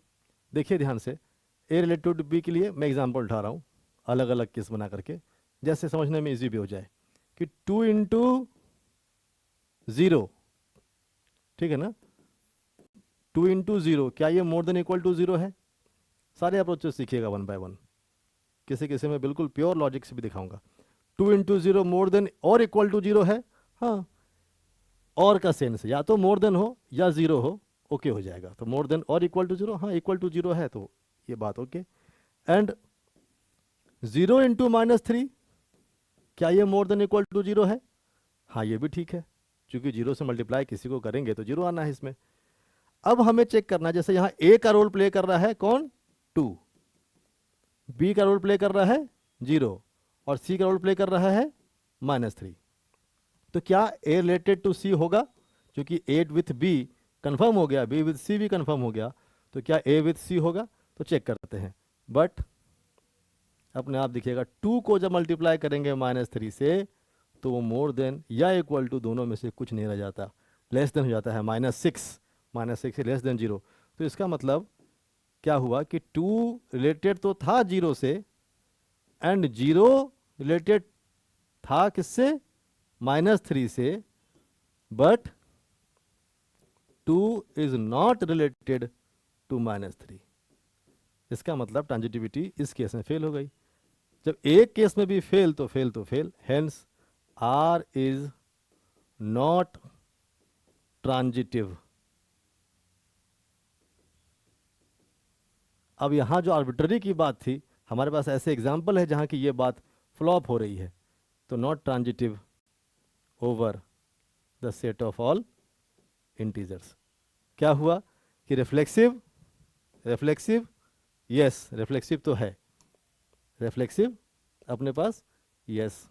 देखिए ध्यान से। a रिलेटेड टू b के लिए मैं एग्जाम्पल उठा रहा हूँ अलग अलग केस बना करके, जैसे समझने में इजी भी हो जाए कि 2 इंटू 0, ठीक है ना, 2 इंटू 0, क्या ये मोर देन इक्वल टू 0 है। सारे अप्रोच सीखिएगा 1 बाय 1, किसी किसी में बिल्कुल प्योर लॉजिक से भी दिखाऊंगा। 2 इंटू 0 मोर देन और इक्वल टू 0 है, हाँ, और का सेंस या तो मोर देन हो या 0 हो, ओके हो जाएगा। तो मोर देन और इक्वल टू 0, हाँ इक्वल टू 0 है तो ये बात ओके। एंड 0 इंटू -3, क्या ये मोर देन इक्वल टू 0 है, हाँ ये भी ठीक है, क्योंकि 0 से मल्टीप्लाई किसी को करेंगे तो 0 आना है इसमें। अब हमें चेक करना है, जैसे यहाँ ए का रोल प्ले कर रहा है कौन, 2, बी का रोल प्ले कर रहा है 0 और सी का रोल प्ले कर रहा है -3। तो क्या ए रिलेटेड टू सी होगा, क्योंकि ए विथ बी कंफर्म हो गया, बी विथ सी भी कंफर्म हो गया, तो क्या ए विथ सी होगा, तो चेक करते हैं। बट अपने आप दिखेगा 2 को जब मल्टीप्लाई करेंगे -3 से तो वो मोर देन या इक्वल टू, दोनों में से कुछ नहीं रह जाता, लेस देन हो जाता है -6 से लेस देन 0। तो इसका मतलब क्या हुआ कि 2 रिलेटेड तो था 0 से एंड 0 रिलेटेड था किससे, -3 से, but 2 is not related to -3। इसका मतलब ट्रांजिटिविटी इस केस में फेल हो गई। जब एक केस में भी फेल तो fail, hence R is not transitive. अब यहां जो आर्बिट्ररी की बात थी, हमारे पास ऐसे एग्जाम्पल है जहां की ये बात फ्लॉप हो रही है। तो not transitive over the set of all integers. क्या हुआ कि रिफ्लेक्सिव, यस रिफ्लेक्सिव तो है, रिफ्लेक्सिव अपने पास यस,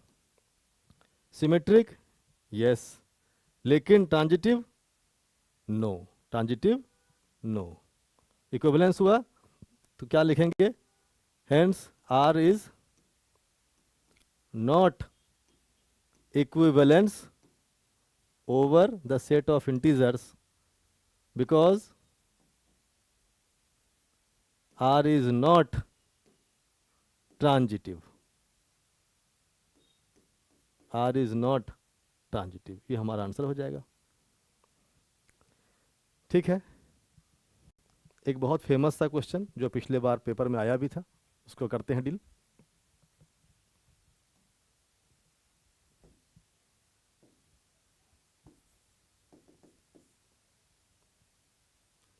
सिमेट्रिक यस, लेकिन ट्रांजिटिव नो, इक्विवेलेंस हुआ तो क्या लिखेंगे, hence R is not equivalence over the set of integers because R is not transitive, R is not transitive, ये हमारा आंसर हो जाएगा। ठीक है, एक बहुत फेमस सा क्वेश्चन जो पिछले बार पेपर में आया भी था, उसको करते हैं deal.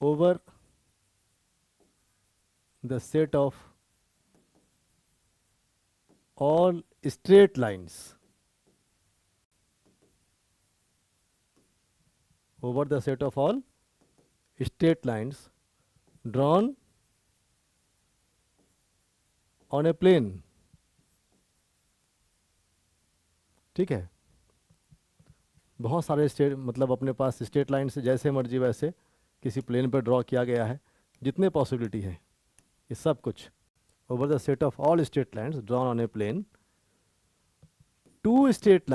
Over the set of all straight lines, over the set of all straight lines drawn on a plane। ठीक है, बहुत सारे स्ट्रेट, मतलब अपने पास स्ट्रेट लाइन से जैसे मर्जी वैसे किसी प्लेन पर ड्रॉ किया गया है, जितने पॉसिबिलिटी है ये सब कुछ over the set of all straight lines drawn on a plane, 2 straight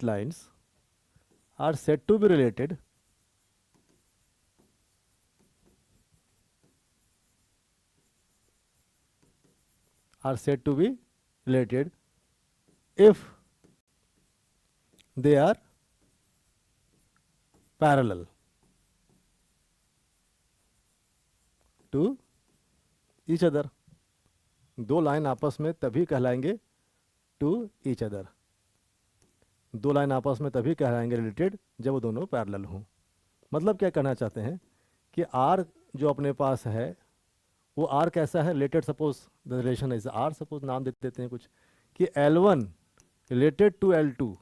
lines are said to be related if they are parallel to each other। दो लाइन आपस में तभी कहलाएंगे टू ईच अदर, दो लाइन आपस में तभी कहलाएंगे रिलेटेड जब वो दोनों पैरेलल हों। मतलब क्या कहना चाहते हैं कि आर जो अपने पास है वो आर कैसा है, related, suppose the relation is R, suppose नाम दे देते हैं कुछ कि L1 related to L2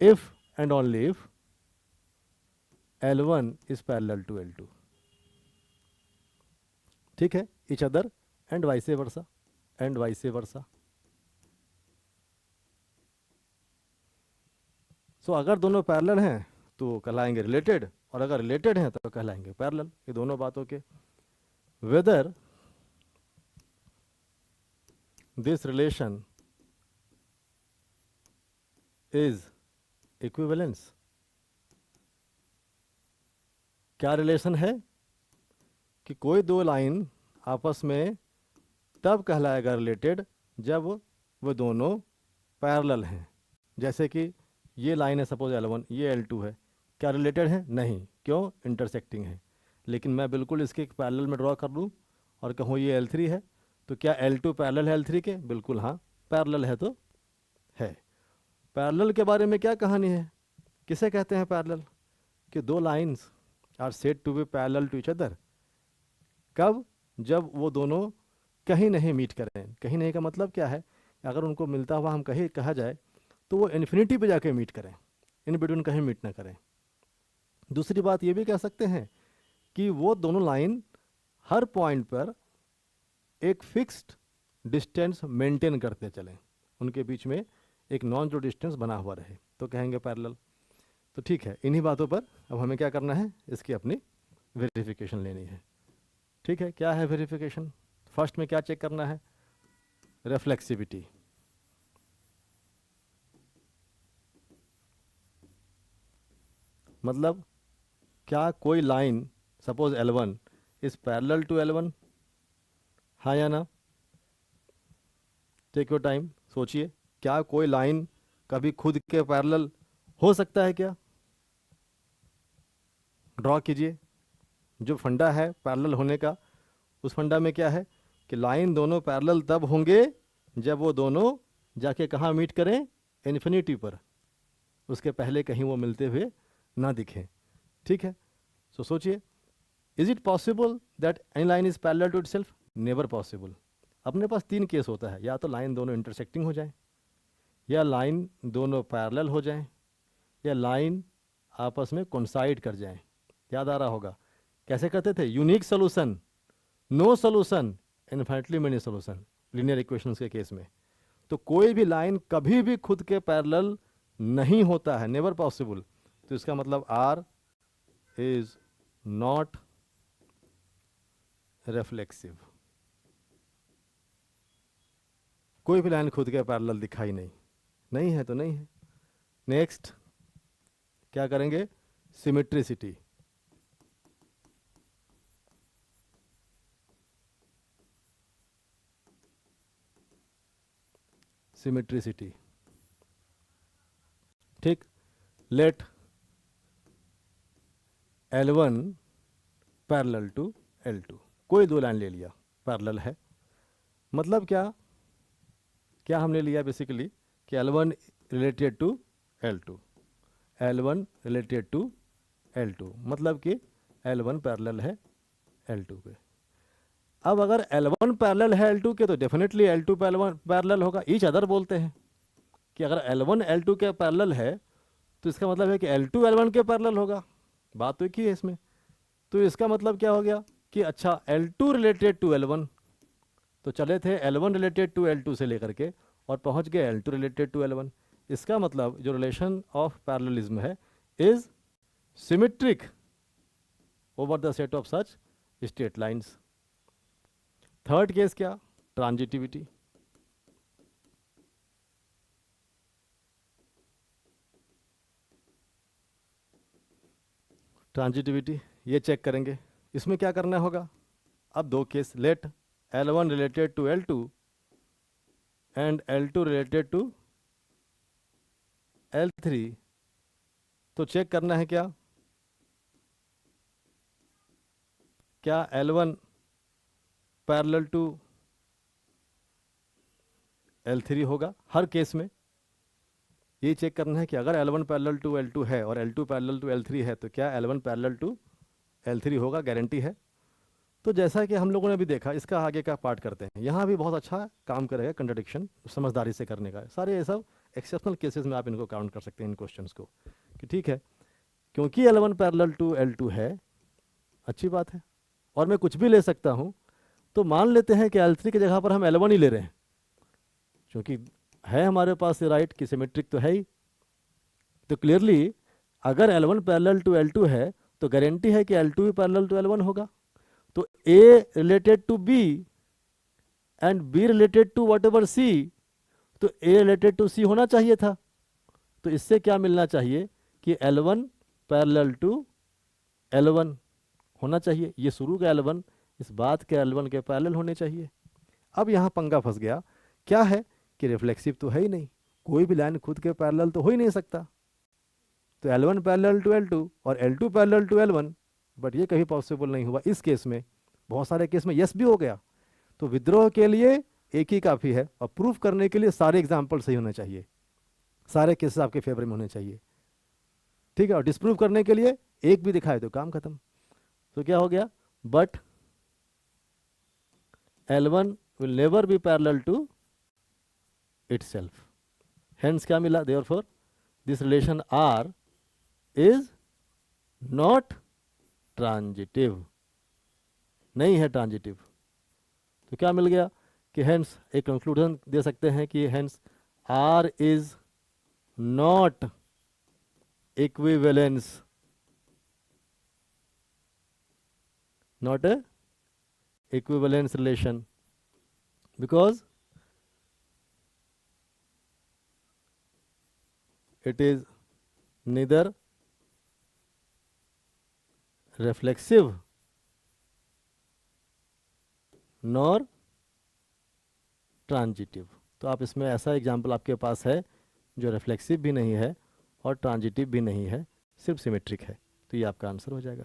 if and only if L1 is parallel to L2। ठीक है, each other and vice versa, so अगर दोनों पैरेलल हैं तो कहलाएंगे रिलेटेड, और अगर रिलेटेड हैं तो कहलाएंगे पैरेलल। ये दोनों बातों के whether this relation is equivalence. क्या रिलेशन है कि कोई दो लाइन आपस में तब कहलाएगा रिलेटेड जब वो दोनों पैरेलल हैं। जैसे कि ये लाइन है सपोज L1, ये L2 है, क्या रिलेटेड है, नहीं, क्यों, इंटरसेक्टिंग है। लेकिन मैं बिल्कुल इसके एक पैरेलल में ड्रॉ कर लूँ और कहूँ ये L3 है, तो क्या L2 पैरेलल है L3 के, बिल्कुल हाँ, पैरेलल है तो है। पैरेलल के बारे में क्या कहानी है, किसे कहते हैं पैरेलल, कि दो lines are said to be parallel to each other, कब, जब वो दोनों कहीं नहीं मीट करें। कहीं नहीं का मतलब क्या है, अगर उनको मिलता हुआ हम कहा जाए तो वो इन्फिनिटी पे जाके मीट करें, इन बिटवीन कहीं मीट ना करें। दूसरी बात ये भी कह सकते हैं कि वो दोनों लाइन हर पॉइंट पर एक फिक्स्ड डिस्टेंस मेंटेन करते चलें, उनके बीच में एक नॉन जो डिस्टेंस बना हुआ रहे, तो कहेंगे पैरेलल। तो ठीक है, इन्हीं बातों पर अब हमें क्या करना है, इसकी अपनी वेरिफिकेशन लेनी है। ठीक है, क्या है वेरिफिकेशन? फर्स्ट में क्या चेक करना है? रिफ्लेक्सिविटी। मतलब क्या कोई line, suppose L1 is parallel to L1, हाँ या ना? टेक योर टाइम, सोचिए, क्या कोई लाइन कभी खुद के पैरेलल हो सकता है क्या? ड्रॉ कीजिए। जो फंडा है पैरेलल होने का, उस फंडा में क्या है कि लाइन दोनों पैरेलल तब होंगे जब वो दोनों जाके कहाँ मीट करें? इन्फिनिटी पर। उसके पहले कहीं वो मिलते हुए ना दिखें। ठीक है, सो सोचिए, is it possible that any line is parallel to itself? Never possible. अपने पास तीन केस होता है, या तो लाइन दोनों इंटरसेक्टिंग हो जाए, या लाइन दोनों पैरेलल हो जाएं, या लाइन आपस में कोइंसाइड कर जाएं। याद आ रहा होगा कैसे कहते थे? Unique solution, no solution, infinitely many solution, linear equations के केस में। तो कोई भी लाइन कभी भी खुद के पैरेलल नहीं होता है, नेवर पॉसिबल। तो इसका मतलब आर इज नॉट रिफ्लेक्सिव। कोई भी लाइन खुद के पैरेलल दिखाई नहीं है तो नहीं है। नेक्स्ट क्या करेंगे? सिमेट्रिसिटी। सिमेट्रिसिटी, ठीक। Let L1 parallel to L2, कोई दो लाइन ले लिया, पैरेलल है। मतलब क्या हमने लिया बेसिकली कि L1 related to L2, L1 related to L2, मतलब कि L1 पैरेलल है L2 के। अब अगर L1 पैरेलल है L2 के तो डेफिनेटली L2 पैरेलल होगा। ईच अदर बोलते हैं कि अगर L1 L2 के पैरेलल है तो इसका मतलब है कि L2 L1 के पैरेलल होगा। बात तो एक ही है इसमें। तो इसका मतलब क्या हो गया कि अच्छा L2 रिलेटेड टू L1, तो चले थे L1 रिलेटेड टू L2 से लेकर के और पहुंच गए L2 रिलेटेड टू L1। इसका मतलब जो रिलेशन ऑफ पैरेललिज्म है is symmetric over the set of such straight lines. Third case क्या? ट्रांजिटिविटी। ट्रांजिटिविटी ये चेक करेंगे। इसमें क्या करना होगा? अब दो case, let L1 related to L2 and L2 related to L3, तो चेक करना है क्या L1 पैरेलल टू L3 होगा। हर केस में ये चेक करना है कि अगर L1 पैरेलल टू L2 है और L2 पैरेलल टू L3 है तो क्या L1 पैरेलल टू L3 होगा, गारंटी है। तो जैसा कि हम लोगों ने भी देखा, इसका आगे का पार्ट करते हैं। यहाँ भी बहुत अच्छा काम करेगा कंट्रडिक्शन समझदारी से करने का। सारे ये सब एक्सेप्शनल केसेस में आप इनको काउंट कर सकते हैं इन क्वेश्चंस को, कि ठीक है क्योंकि L1 पैरेलल टू L2 है, अच्छी बात है, और मैं कुछ भी ले सकता हूँ। तो मान लेते हैं कि L3 की जगह पर हम L1 ही ले रहे हैं, क्योंकि है हमारे पास ये राइट कि सिमेट्रिक तो है ही। तो क्लियरली अगर L1 पैरेलल टू L2 है तो गारंटी है कि L2 भी पैरेलल टू L1 होगा। तो A related to B and B related to whatever C, तो A रिलेटेड टू C होना चाहिए था। तो इससे क्या मिलना चाहिए कि L1 पैरेलल टू L1 होना चाहिए। ये शुरू का L1 इस बात के L1 के पैरेलल होने चाहिए। अब यहाँ पंगा फंस गया, क्या है कि रिफ्लेक्सिव तो है ही नहीं, कोई भी लाइन खुद के पैरेलल तो हो ही नहीं सकता। तो L1 पैरेलल टू L2 और L2 parallel to L1, but ये कभी पॉसिबल नहीं हुआ इस केस में। बहुत सारे केस में यस भी हो गया। तो विद्रोह के लिए एक ही काफ़ी है, और प्रूफ करने के लिए सारे एग्जाम्पल सही होने चाहिए, सारे केसेस आपके फेवर में होने चाहिए, ठीक है। और डिस्प्रूव करने के लिए एक भी दिखाए तो काम खत्म। तो क्या हो गया? But L1 will never be parallel to itself, hence क्या मिला, therefore this relation R is not transitive, नहीं है ट्रांजिटिव। तो क्या मिल गया कि हेंस एक कंक्लूजन दे सकते हैं कि hence R is not equivalence, not a equivalence relation, because it is neither reflexive nor transitive. तो आप इसमें ऐसा एग्जाम्पल आपके पास है जो रिफ्लेक्सिव भी नहीं है और ट्रांजिटिव भी नहीं है, सिर्फ सिमेट्रिक है, तो ये आपका आंसर हो जाएगा।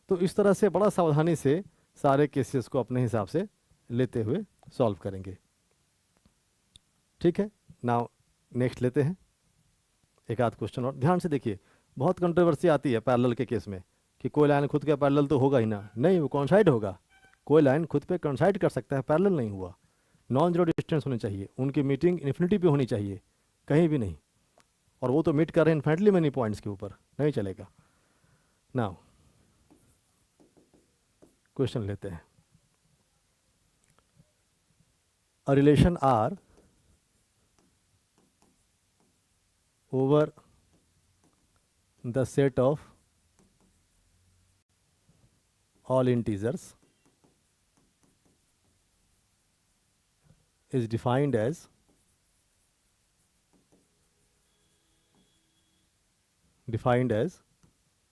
तो इस तरह से बड़ा सावधानी से सारे केसेस को अपने हिसाब से लेते हुए सॉल्व करेंगे। ठीक है, नाउ नेक्स्ट लेते हैं एक आध क्वेश्चन और। ध्यान से देखिए, बहुत कंट्रोवर्सी आती है पैरेलल के केस में कि कोई लाइन खुद का पैरेलल तो होगा ही ना, नहीं वो कॉन्साइड होगा। कोई लाइन खुद पे कॉन्साइड कर सकता है, पैरेलल नहीं हुआ। नॉन जीरो डिस्टेंस होनी चाहिए, उनकी मीटिंग इन्फिनिटी पे होनी चाहिए, कहीं भी नहीं। और वो तो मीट कर रहे हैं इन्फिनिटली मेनी पॉइंट्स के ऊपर, नहीं चलेगा। नाउ क्वेश्चन लेते हैं। A relation R over the set of all integers is defined as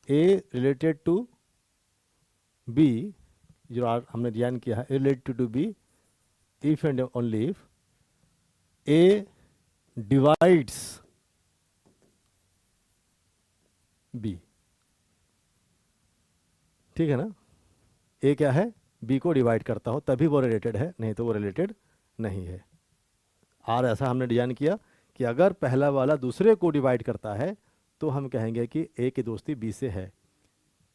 a related to b, जो हमने ध्यान किया है, related to b if and only if a divides b। ठीक है ना, a क्या है, b को डिवाइड करता हो तभी वो रिलेटेड है, नहीं तो वो रिलेटेड नहीं है। और ऐसा हमने डिजाइन किया कि अगर पहला वाला दूसरे को डिवाइड करता है तो हम कहेंगे कि a की दोस्ती b से है।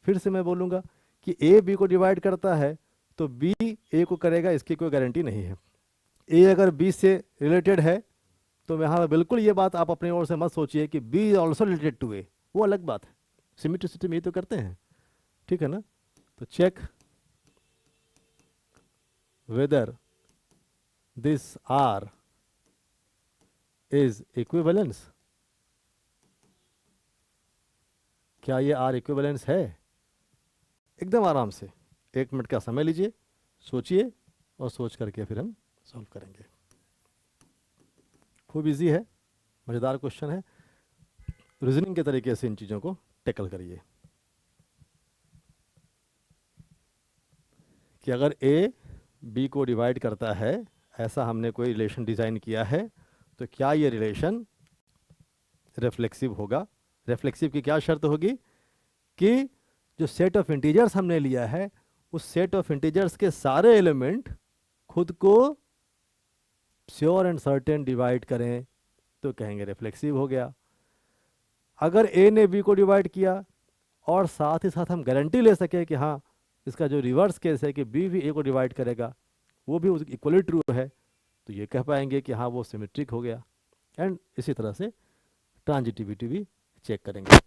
फिर से मैं बोलूँगा कि a b को डिवाइड करता है तो b a को करेगा, इसकी कोई गारंटी नहीं है। a अगर b से रिलेटेड है तो यहाँ बिल्कुल ये बात आप अपनी ओर से मत सोचिए कि b is also related to a, वो अलग बात है। सिमेट्रिसिटी में ये तो करते हैं, ठीक है ना। तो check whether this R is equivalence, क्या ये आर इक्विवेलेंस है। एकदम आराम से 1 मिनट का समय लीजिए, सोचिए और सोच करके फिर हम सॉल्व करेंगे। खूब इजी है, मज़ेदार क्वेश्चन है। रीजनिंग के तरीके से इन चीज़ों को टैकल करिए कि अगर a b को डिवाइड करता है, ऐसा हमने कोई रिलेशन डिज़ाइन किया है, तो क्या ये रिलेशन रिफ्लेक्सिव होगा। रिफ्लेक्सिव की क्या शर्त होगी कि जो सेट ऑफ इंटीजर्स हमने लिया है उस सेट ऑफ इंटीजर्स के सारे एलिमेंट खुद को श्योर एंड सर्टेन डिवाइड करें, तो कहेंगे रिफ्लेक्सिव हो गया। अगर a ने b को डिवाइड किया और साथ ही साथ हम गारंटी ले सके कि हाँ इसका जो रिवर्स केस है कि b भी a को डिवाइड करेगा, वो भी इक्वली ट्रू है, तो ये कह पाएंगे कि हाँ वो सिमेट्रिक हो गया। एंड इसी तरह से ट्रांजिटिविटी भी चेक करेंगे।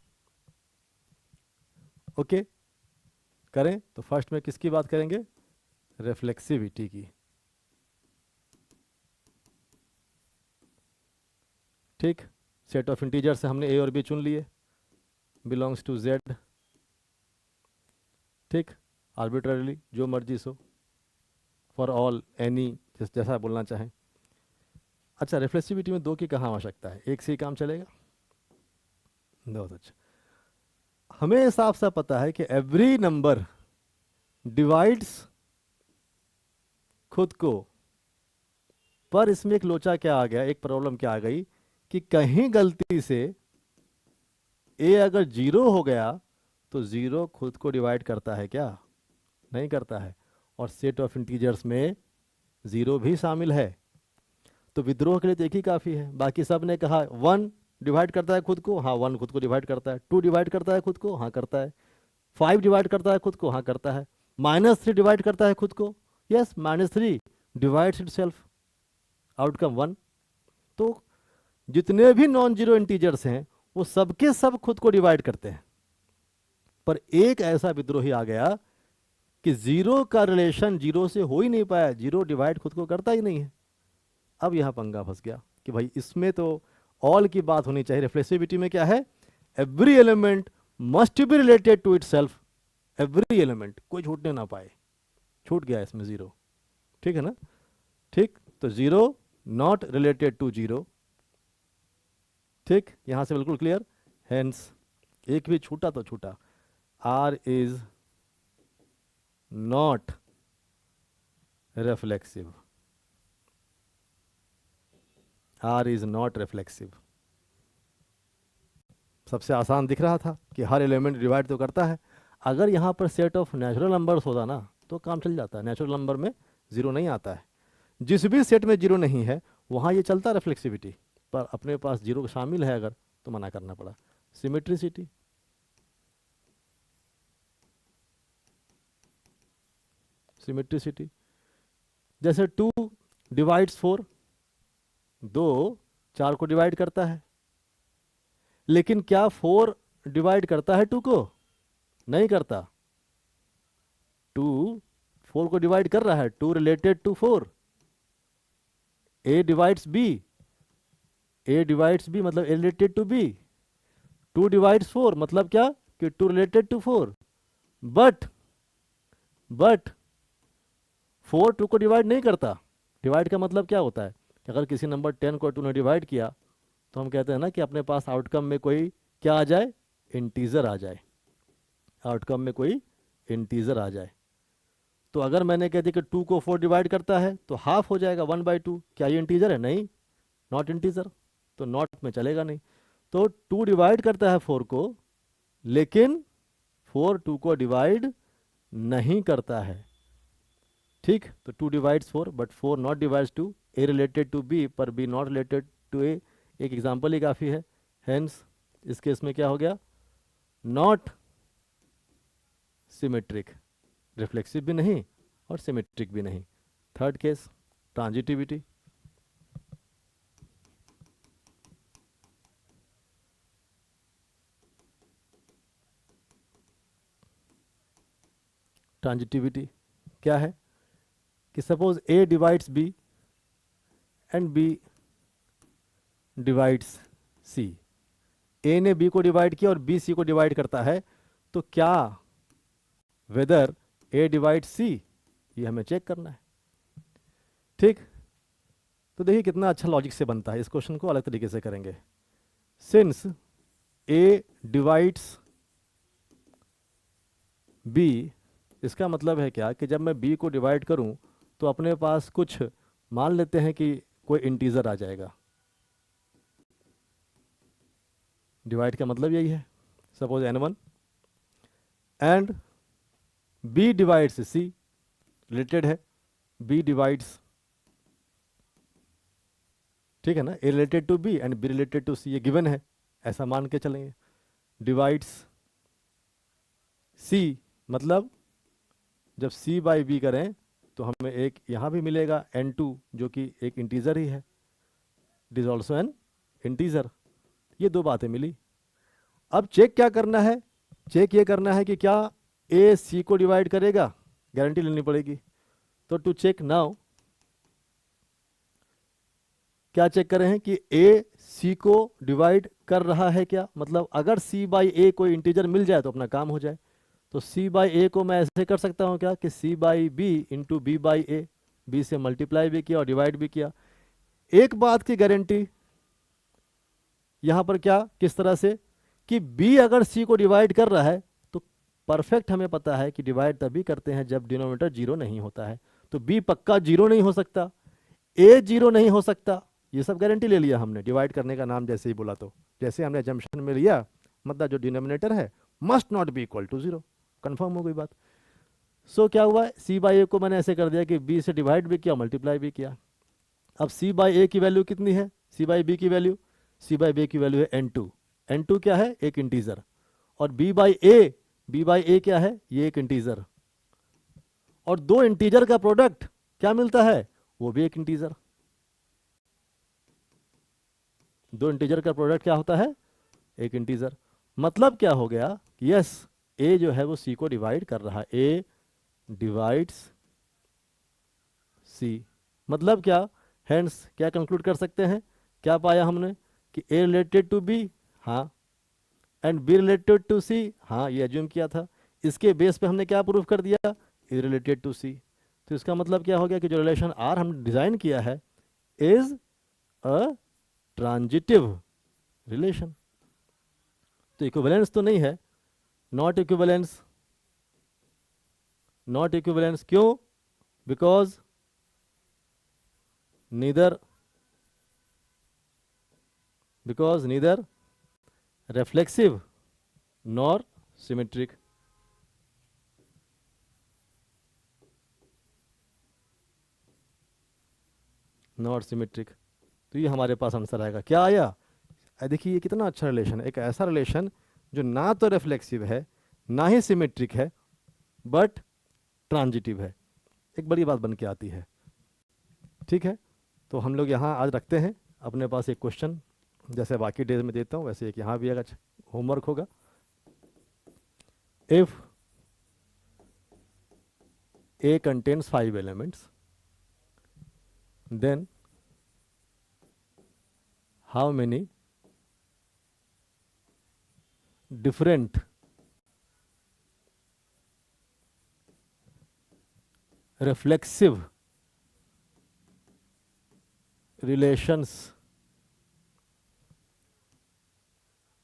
ओके, करें तो फर्स्ट में किसकी बात करेंगे, रिफ्लेक्सिविटी की। ठीक, सेट ऑफ इंटीजर से हमने a और b चुन लिए, बिलोंग्स टू z। ठीक, आर्बिट्ररीली जो मर्जी सो, फॉर ऑल एनी, जैसा बोलना चाहें। अच्छा, रिफ्लेक्सिविटी में 2 की कहाँ आवश्यकता है, 1 से ही काम चलेगा। बहुत अच्छा, हमें साफ साफ पता है कि एवरी नंबर डिवाइड्स खुद को, पर इसमें एक लोचा क्या आ गया, एक प्रॉब्लम क्या आ गई कि कहीं गलती से a अगर 0 हो गया तो 0 खुद को डिवाइड करता है क्या, नहीं करता है। और सेट ऑफ इंटीजर्स में 0 भी शामिल है, तो विद्रोह के लिए तो एक ही काफ़ी है। बाकी सब ने कहा 1 डिवाइड करता है खुद को, हाँ 1 खुद को डिवाइड करता है। 2 डिवाइड करता है खुद को, हाँ करता है। 5 डिवाइड करता है खुद को, हाँ करता है। -3 डिवाइड करता है खुद को, यस -3 डिवाइड्स इटसेल्फ, आउटकम 1। तो जितने भी नॉन जीरो इंटीजर्स हैं वो सबके सब खुद को डिवाइड करते हैं, पर एक ऐसा विद्रोही आ गया कि जीरो का रिलेशन जीरो से हो ही नहीं पाया, जीरो डिवाइड खुद को करता ही नहीं है। अब यहां पंगा फंस गया कि भाई इसमें तो ऑल की बात होनी चाहिए। रिफ्लेक्सिविटी में क्या है, every element must be related to itself, every element, कोई छूटने ना पाए। छूट गया इसमें जीरो, ठीक है ना। ठीक, तो zero not related to zero, ठीक, यहां से बिल्कुल क्लियर। हेंस एक भी छूटा तो छूटा, R is not reflexive, R is not reflexive. सबसे आसान दिख रहा था कि हर एलिमेंट डिवाइड तो करता है। अगर यहाँ पर सेट ऑफ नेचुरल नंबर्स होता ना तो काम चल जाता है। नेचुरल नंबर में जीरो नहीं आता है, जिस भी सेट में जीरो नहीं है वहाँ ये चलता रिफ्लेक्सिविटी, पर अपने पास जीरो शामिल है अगर तो मना करना पड़ा। सिमेट्रिसिटी, सिमेट्रिसिटी जैसे 2 डिवाइड्स 4, 2 4 को डिवाइड करता है, लेकिन क्या 4 डिवाइड करता है 2 को? नहीं करता। 2 4 को डिवाइड कर रहा है, 2 related to 4। A divides B, A divides B मतलब A related to B। 2 divides 4 मतलब क्या कि 2 रिलेटेड टू 4। बट 4 2 को डिवाइड नहीं करता। डिवाइड का मतलब क्या होता है कि अगर किसी नंबर 10 को 2 ने डिवाइड किया तो हम कहते हैं ना कि अपने पास आउटकम में कोई क्या आ जाए, इंटीजर आ जाए, आउटकम में कोई इंटीजर आ जाए। तो अगर मैंने कह दिया कि 2 को 4 डिवाइड करता है तो हाफ हो जाएगा 1/2। क्या ये इंटीजर है? नहीं, नॉट इंटीजर, तो नॉट में चलेगा नहीं। तो 2 डिवाइड करता है 4 को, लेकिन 4 2 को डिवाइड नहीं करता है। ठीक, तो 2 divides 4 but 4 not divides 2। A related to B पर B not related to A, एक एग्जाम्पल ही काफ़ी है। हेंस इस केस में क्या हो गया, नॉट सिमेट्रिक, रिफ्लेक्सिव भी नहीं और सिमेट्रिक भी नहीं। Third case, transitivity. ट्रांजिटिविटी क्या है कि suppose A divides B and B divides C। A ने B को डिवाइड किया और B C को डिवाइड करता है, तो क्या वेदर A डिवाइड्स C, ये हमें चेक करना है। ठीक, तो देखिए कितना अच्छा लॉजिक से बनता है। इस क्वेश्चन को अलग तरीके से करेंगे। सिंस A डिवाइड्स B, इसका मतलब है क्या कि जब मैं B को डिवाइड करूं तो अपने पास कुछ मान लेते हैं कि कोई इंटीजर आ जाएगा। डिवाइड का मतलब यही है। Suppose n1 and B divides C, related है, B डिवाइड्स, ठीक है ना, A related to B and B related to C, ये गिवन है, ऐसा मान के चलेंगे। डिवाइड्स C मतलब जब C बाई B करें तो हमें एक यहाँ भी मिलेगा n2 जो कि एक इंटीजर ही है, it is also an integer. ये दो बातें मिली। अब चेक क्या करना है, चेक ये करना है कि क्या A C को डिवाइड करेगा, गारंटी लेनी पड़ेगी। तो टू चेक नाउ क्या चेक करें हैं कि A C को डिवाइड कर रहा है क्या, मतलब अगर C बाई A कोई इंटीजर मिल जाए तो अपना काम हो जाए। तो C बाई A को मैं ऐसे कर सकता हूँ क्या कि C by B into B by A, B से मल्टीप्लाई भी किया और डिवाइड भी किया। एक बात की गारंटी यहाँ पर क्या, किस तरह से कि B अगर C को डिवाइड कर रहा है तो परफेक्ट हमें पता है कि डिवाइड तभी करते हैं जब डिनोमिनेटर जीरो नहीं होता है। तो B पक्का जीरो नहीं हो सकता, A जीरो नहीं हो सकता, ये सब गारंटी ले लिया हमने डिवाइड करने का नाम जैसे ही बोला। तो जैसे हमने जंक्शन में लिया, मतलब जो डिनोमिनेटर है must not be equal to zero, confirm हो गई बात। सो क्या हुआ, C बाई ए को मैंने ऐसे कर दिया कि B से डिवाइड भी किया, मल्टीप्लाई भी किया। अब C बाई ए की वैल्यू कितनी है, C बाई B की वैल्यू, C बाई B की वैल्यू है n2। n2 क्या है, एक इंटीजर, और B बाई A क्या है, ये एक इंटीजर, और दो इंटीजर का प्रोडक्ट क्या मिलता है, वो भी एक इंटीजर। दो इंटीजर का प्रोडक्ट क्या होता है, एक इंटीजर। मतलब क्या हो गया, यस ए जो है वो सी को डिवाइड कर रहा है, ए डिवाइड्स सी। मतलब क्या, हेंस क्या कंक्लूड कर सकते हैं, क्या पाया हमने कि ए रिलेटेड टू बी, हाँ, एंड बी रिलेटेड टू सी, हाँ ये एज्यूम किया था। इसके बेस पे हमने क्या प्रूव कर दिया, ए रिलेटेड टू सी। तो इसका मतलब क्या हो गया कि जो रिलेशन आर हम डिजाइन किया है इज अ ट्रांजिटिव रिलेशन। तो इक्विवेलेंस तो नहीं है, नॉट इक्विवेलेंस, नॉट इक्विवेलेंस क्यों, because neither reflexive nor symmetric। Not symmetric. तो ये हमारे पास आंसर आएगा, क्या आया, देखिए ये कितना अच्छा रिलेशन है, एक ऐसा रिलेशन जो ना तो रिफ्लेक्सिव है ना ही सिमेट्रिक है बट ट्रांजिटिव है, एक बड़ी बात बन के आती है। ठीक है, तो हम लोग यहाँ आज रखते हैं, अपने पास एक क्वेश्चन जैसे बाकी डेज में देता हूँ वैसे एक यहाँ भी अगर होमवर्क होगा। If A contains 5 elements, then how many different reflexive relations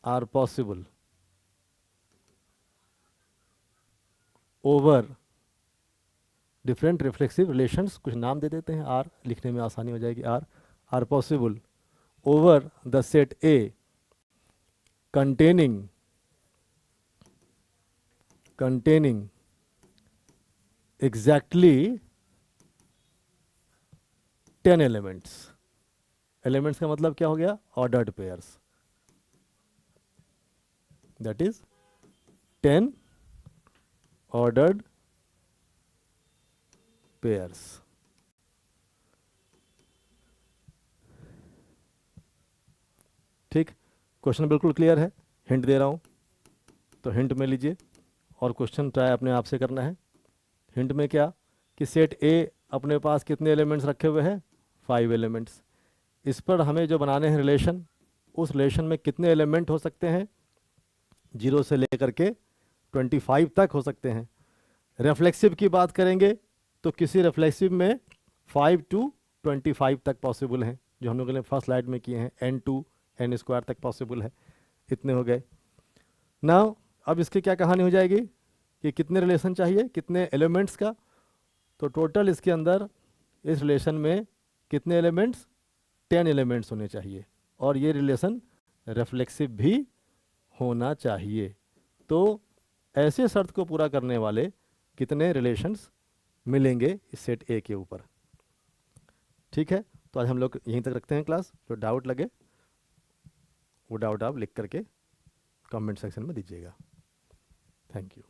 are possible over different reflexive relations, कुछ नाम दे देते हैं, आर लिखने में आसानी हो जाएगी, R possible over the set A containing exactly 10 elements। Elements का मतलब क्या हो गया, ordered pairs, that is 10 ordered pairs. ठीक, क्वेश्चन बिल्कुल क्लियर है, हिंट दे रहा हूं तो हिंट में लीजिए और क्वेश्चन ट्राई अपने आप से करना है। हिंट में क्या कि सेट ए अपने पास कितने एलिमेंट्स रखे हुए हैं, 5 एलिमेंट्स। इस पर हमें जो बनाने हैं रिलेशन, उस रिलेशन में कितने एलिमेंट हो सकते हैं, 0 से लेकर के 25 तक हो सकते हैं। रिफ्लेक्सिव की बात करेंगे तो किसी रिफ्लेक्सिव में 5 to 25 तक पॉसिबल हैं, जो हम लोगों ने फर्स्ट स्लाइड में किए हैं, n to n स्क्वायर तक पॉसिबल है, इतने हो गए। नाउ अब इसकी क्या कहानी हो जाएगी कि कितने रिलेशन चाहिए, कितने एलिमेंट्स का, तो टोटल इसके अंदर इस रिलेशन में कितने एलिमेंट्स, 10 एलिमेंट्स होने चाहिए, और ये रिलेशन रिफ्लेक्सिव भी होना चाहिए। तो ऐसे शर्त को पूरा करने वाले कितने रिलेशंस मिलेंगे इस सेट ए के ऊपर। ठीक है, तो आज हम लोग यहीं तक रखते हैं क्लास, जो डाउट लगे वो डाउट आप लिख करके कमेंट सेक्शन में दीजिएगा। Thank you.